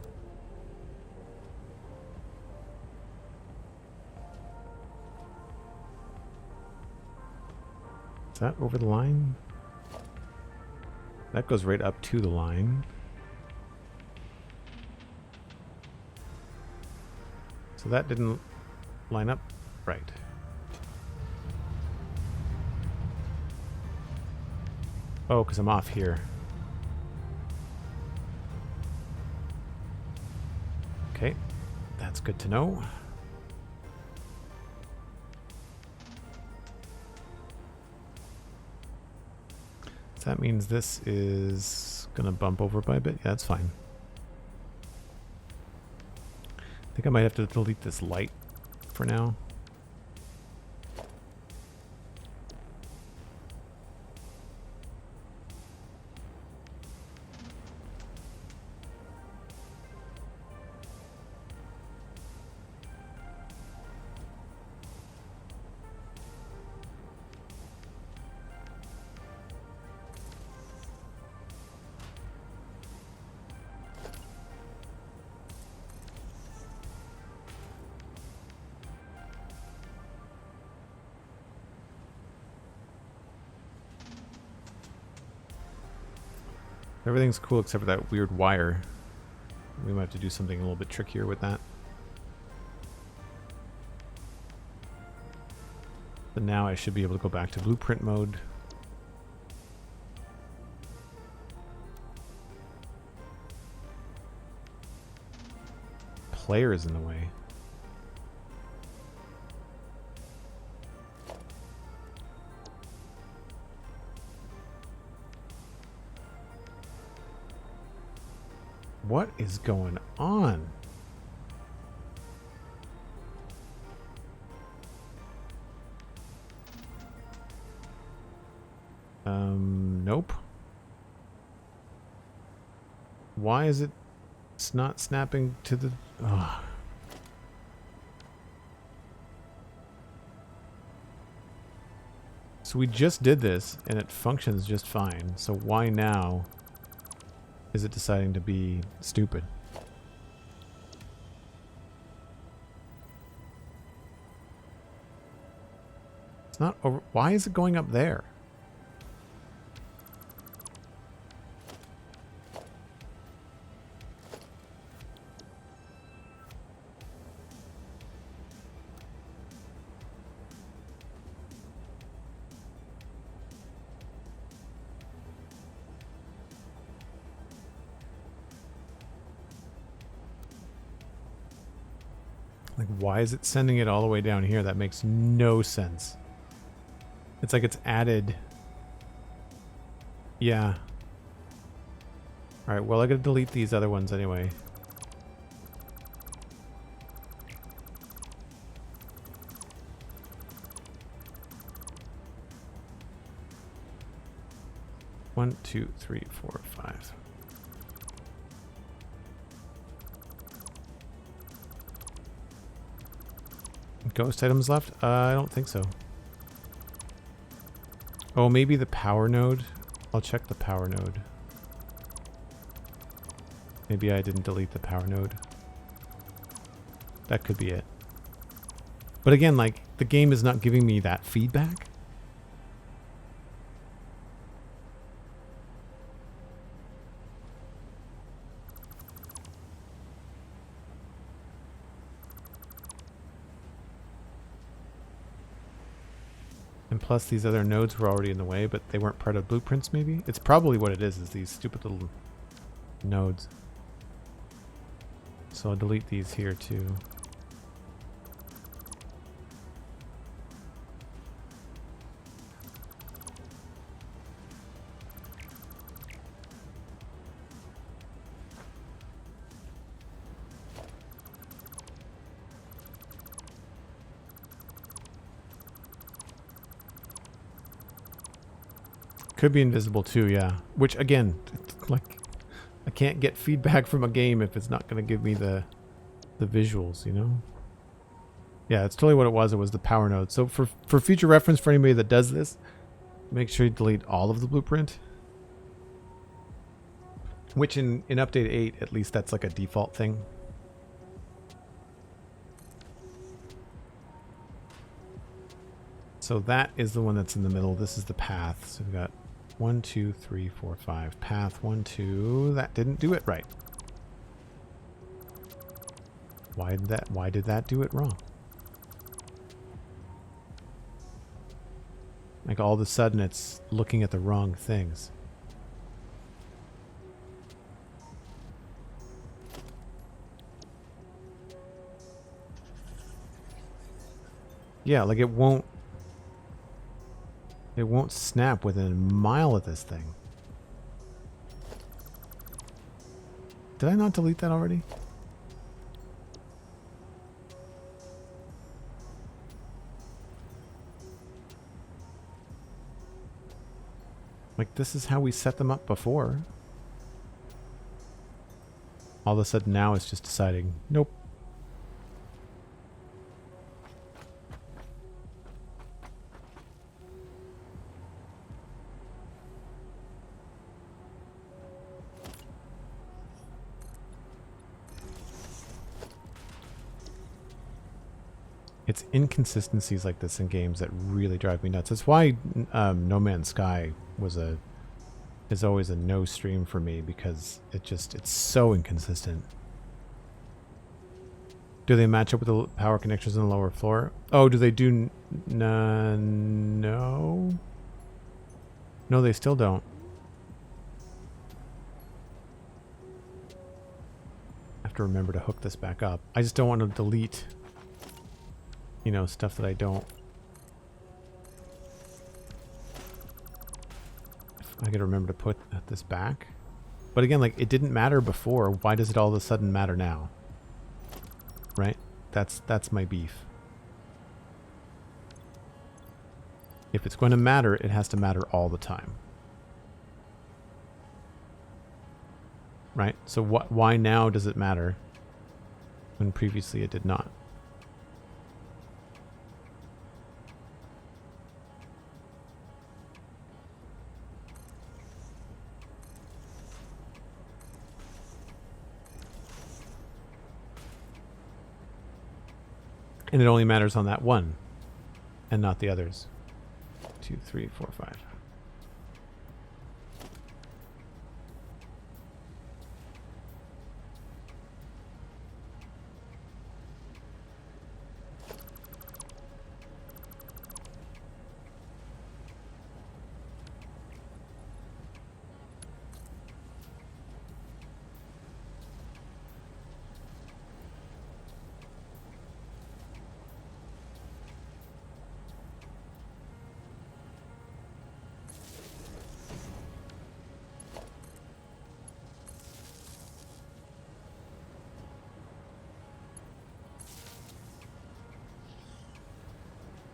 Is that over the line? That goes right up to the line. So that didn't line up right. Oh, because I'm off here. Okay, that's good to know. So that means this is gonna bump over by a bit. Yeah, that's fine. I think I might have to delete this light for now. Everything's cool except for that weird wire. We might have to do something a little bit trickier with that. But now I should be able to go back to blueprint mode. Player is in the way. What is going on? Nope. Why is it? It's not snapping to the. Oh. So we just did this, and it functions just fine. So why now is it deciding to be stupid? It's not over. Why is it going up there? Like, why is it sending it all the way down here? That makes no sense. It's like it's added. Yeah. Alright, well, I gotta delete these other ones anyway. One, two, three, four, five. Ghost items left? I don't think so. Oh, maybe the power node? I'll check the power node. Maybe I didn't delete the power node. That could be it. But again, like, the game is not giving me that feedback. And plus these other nodes were already in the way, but they weren't part of blueprints maybe? It's probably what it is these stupid little nodes. So I'll delete these here too. Could be invisible too, yeah. Which again, like, I can't get feedback from a game if it's not going to give me the visuals, you know? Yeah, it's totally what it was. It was the power node. So for future reference, for anybody that does this, make sure you delete all of the blueprint. Which in update 8, at least that's like a default thing. So that is the one that's in the middle. This is the path. So we've got 1, 2, 3, 4, 5. Path 1, 2. That didn't do it right. Why did that do it wrong? Like all of a sudden it's looking at the wrong things. Yeah, like it won't snap within a mile of this thing. Did I not delete that already? Like, this is how we set them up before. All of a sudden now it's just deciding, nope. It's inconsistencies like this in games that really drive me nuts. That's why No Man's Sky is always a no stream for me, because it's so inconsistent. Do they match up with the power connections on the lower floor? Oh, do they do? No. No, they still don't. I have to remember to hook this back up. I just don't want to delete, you know, stuff that I don't. I gotta remember to put this back. But again, like, it didn't matter before. Why does it all of a sudden matter now? Right? That's my beef. If it's going to matter, it has to matter all the time. Right? So why now does it matter when previously it did not? And it only matters on that one and not the others. 2, 3, 4, 5.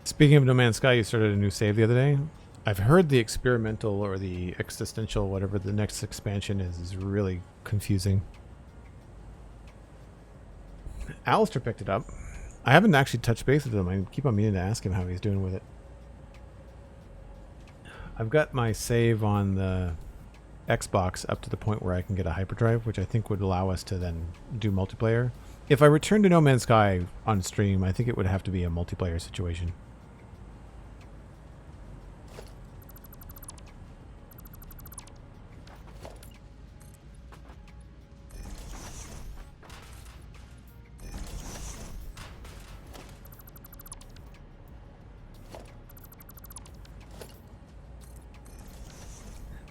Speaking of No Man's Sky, you started a new save the other day. I've heard the experimental or the existential, whatever the next expansion is really confusing. Alistair picked it up. I haven't actually touched base with him. I keep on meaning to ask him how he's doing with it. I've got my save on the Xbox up to the point where I can get a hyperdrive, which I think would allow us to then do multiplayer. If I return to No Man's Sky on stream, I think it would have to be a multiplayer situation.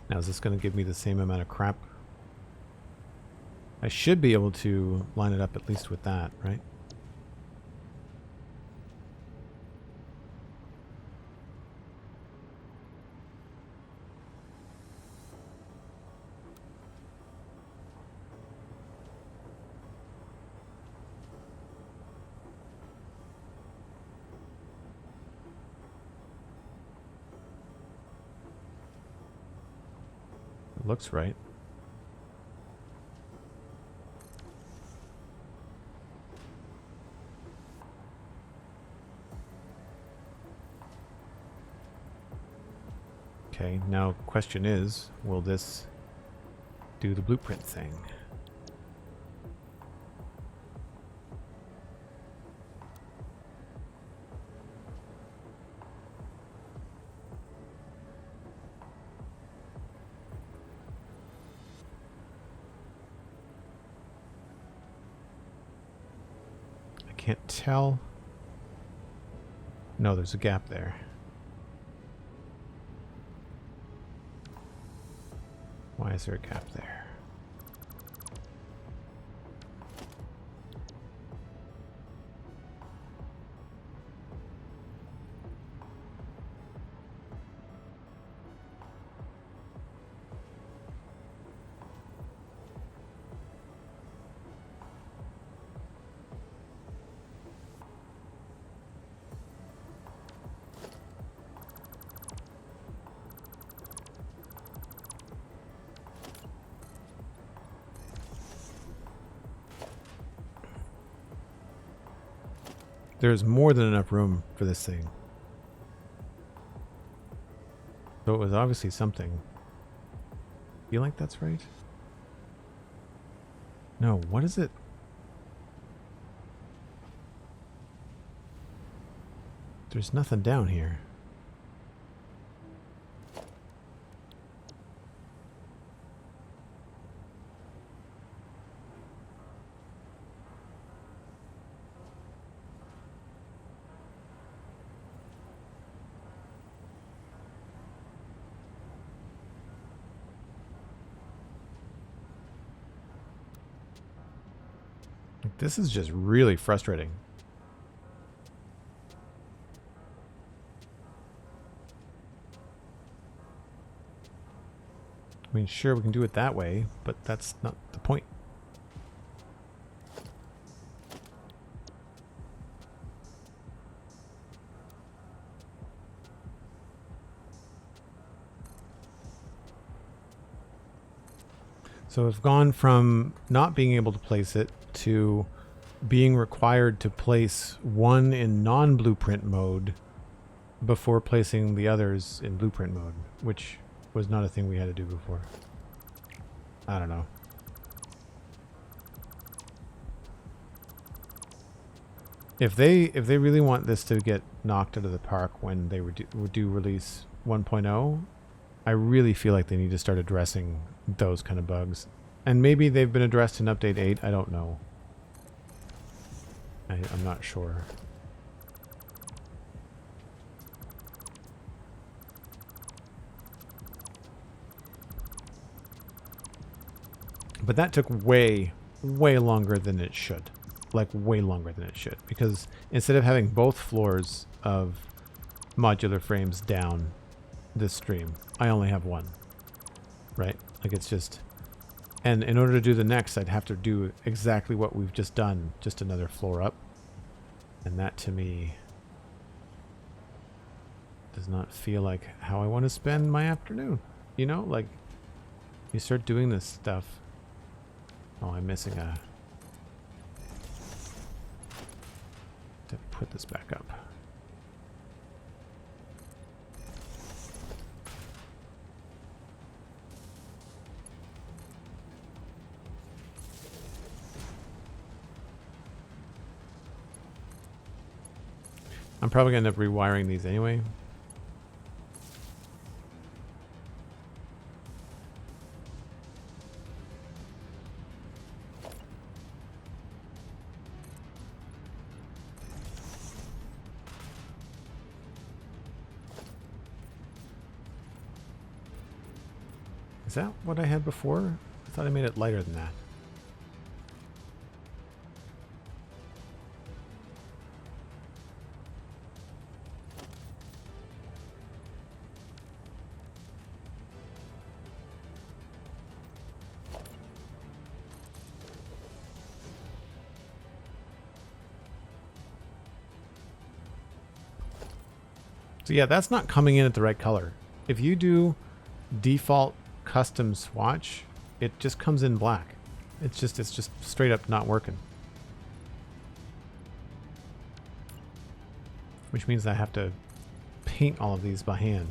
Now, is this going to give me the same amount of crap? I should be able to line it up at least with that, right? Looks right. Okay, now question is, will this do the blueprint thing? I can't tell. No, there's a gap there. Why is there a gap there? There's more than enough room for this thing. So it was obviously something. Feel like that's right? No, what is it? There's nothing down here. This is just really frustrating. I mean, sure, we can do it that way, but that's not the point. So we've gone from not being able to place it to being required to place one in non-blueprint mode before placing the others in blueprint mode, which was not a thing we had to do before. I don't know. If they really want this to get knocked out of the park when they do release 1.0, I really feel like they need to start addressing those kind of bugs. And maybe they've been addressed in Update 8, I don't know. I'm not sure. But that took way longer than it should. Like, way longer than it should. Because instead of having both floors of modular frames down this stream, I only have one. Right? Like, it's just... And in order to do the next, I'd have to do exactly what we've just done, just another floor up. And that, to me, does not feel like how I want to spend my afternoon. You know, like, you start doing this stuff. Oh, I'm missing a... to put this back up. I'm probably going to end up rewiring these anyway. Is that what I had before? I thought I made it lighter than that. So yeah, that's not coming in at the right color. If you do default custom swatch, it just comes in black. It's just straight up not working. Which means I have to paint all of these by hand.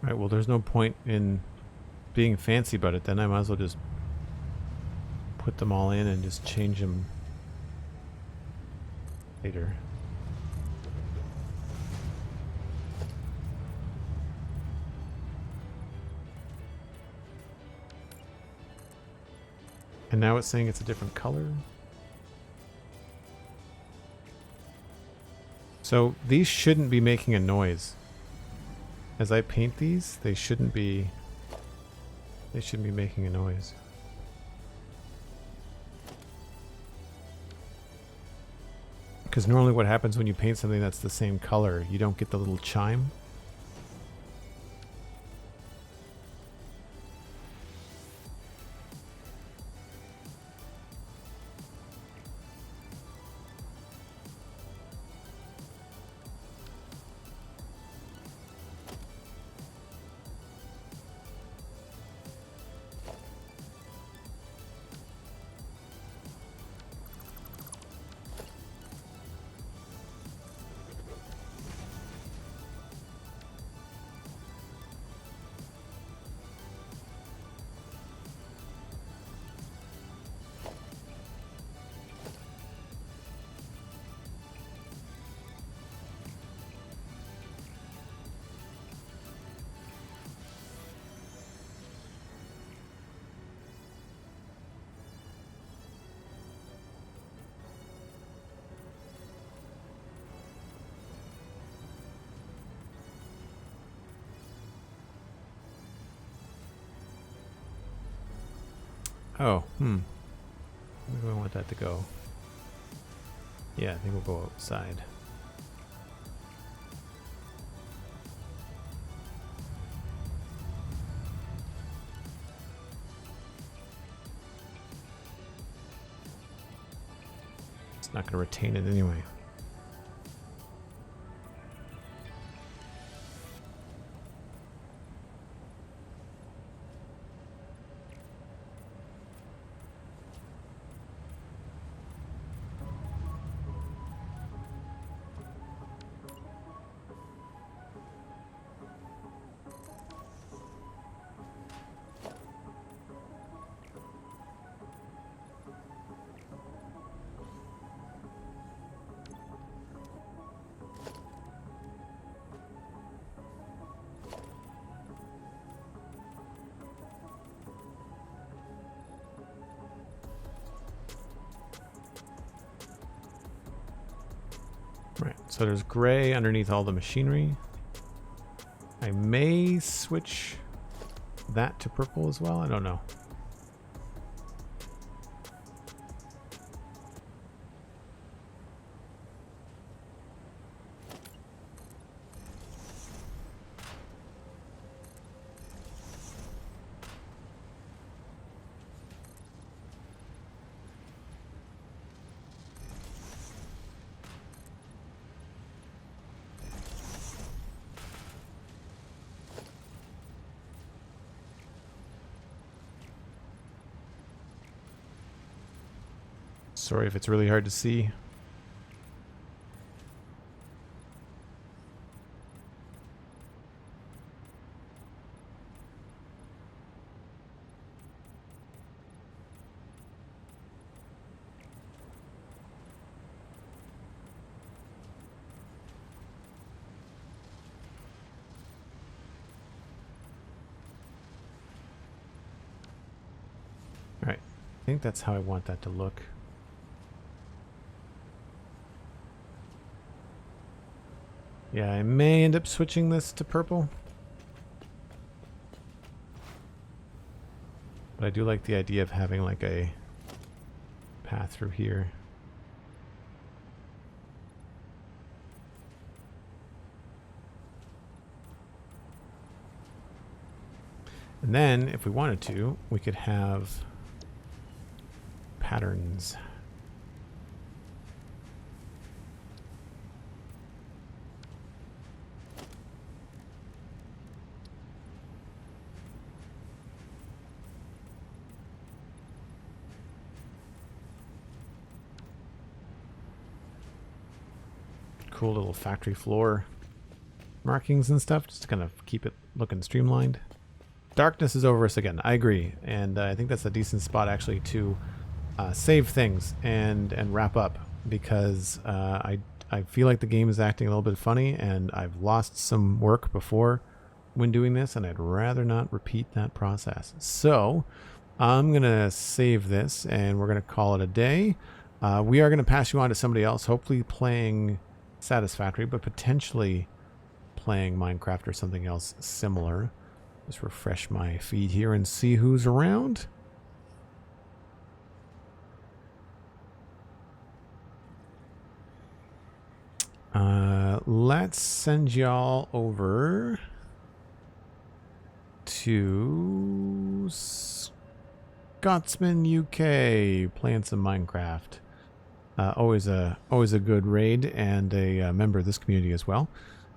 Right, well, there's no point in being fancy about it then. I might as well just put them all in and just change them later. And now it's saying it's a different color. So these shouldn't be making a noise. As I paint these, they shouldn't be making a noise. Because normally what happens when you paint something that's the same color, you don't get the little chime. Oh, where do I want that to go? Yeah, I think we'll go outside. It's not going to retain it anyway. Right, so there's gray underneath all the machinery. I may switch that to purple as well. I don't know. Sorry if it's really hard to see. All right, I think that's how I want that to look. Yeah, I may end up switching this to purple. But I do like the idea of having like a path through here. And then, if we wanted to, we could have patterns. Cool little factory floor. markings and stuff, just to kind of keep it looking streamlined. Darkness is over us again. I agree, and I think that's a decent spot actually to save things and wrap up, because I feel like the game is acting a little bit funny, and I've lost some work before when doing this, and I'd rather not repeat that process. So I'm gonna save this, and we're gonna call it a day. We are gonna pass you on to somebody else, hopefully playing Satisfactory, but potentially playing Minecraft or something else similar. Just refresh my feed here and see who's around. Let's send y'all over to Scotsman UK playing some Minecraft. Always a good raid, and a member of this community as well.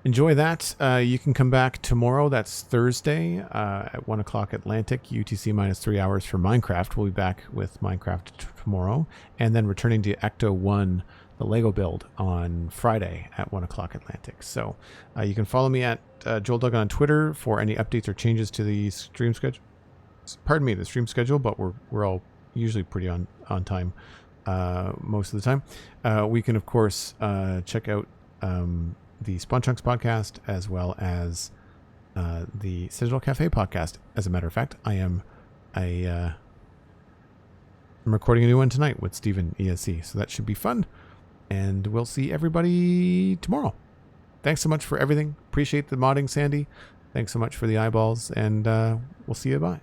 Enjoy that. You can come back tomorrow. That's Thursday at 1 o'clock Atlantic, UTC minus 3 hours for Minecraft. We'll be back with Minecraft tomorrow, and then returning to Ecto 1, the Lego build, on Friday at 1 o'clock Atlantic. So you can follow me at Joel Duggan on Twitter for any updates or changes to the stream schedule. Pardon me, the stream schedule, but we're all usually pretty on time most of the time. We can, of course, check out the Spawn Chunks podcast, as well as the Citadel Cafe podcast. As a matter of fact, I'm recording a new one tonight with Steven ESC, so that should be fun. And we'll see everybody tomorrow. Thanks so much for everything. Appreciate the modding, Sandy. Thanks so much for the eyeballs, and we'll see you. Bye.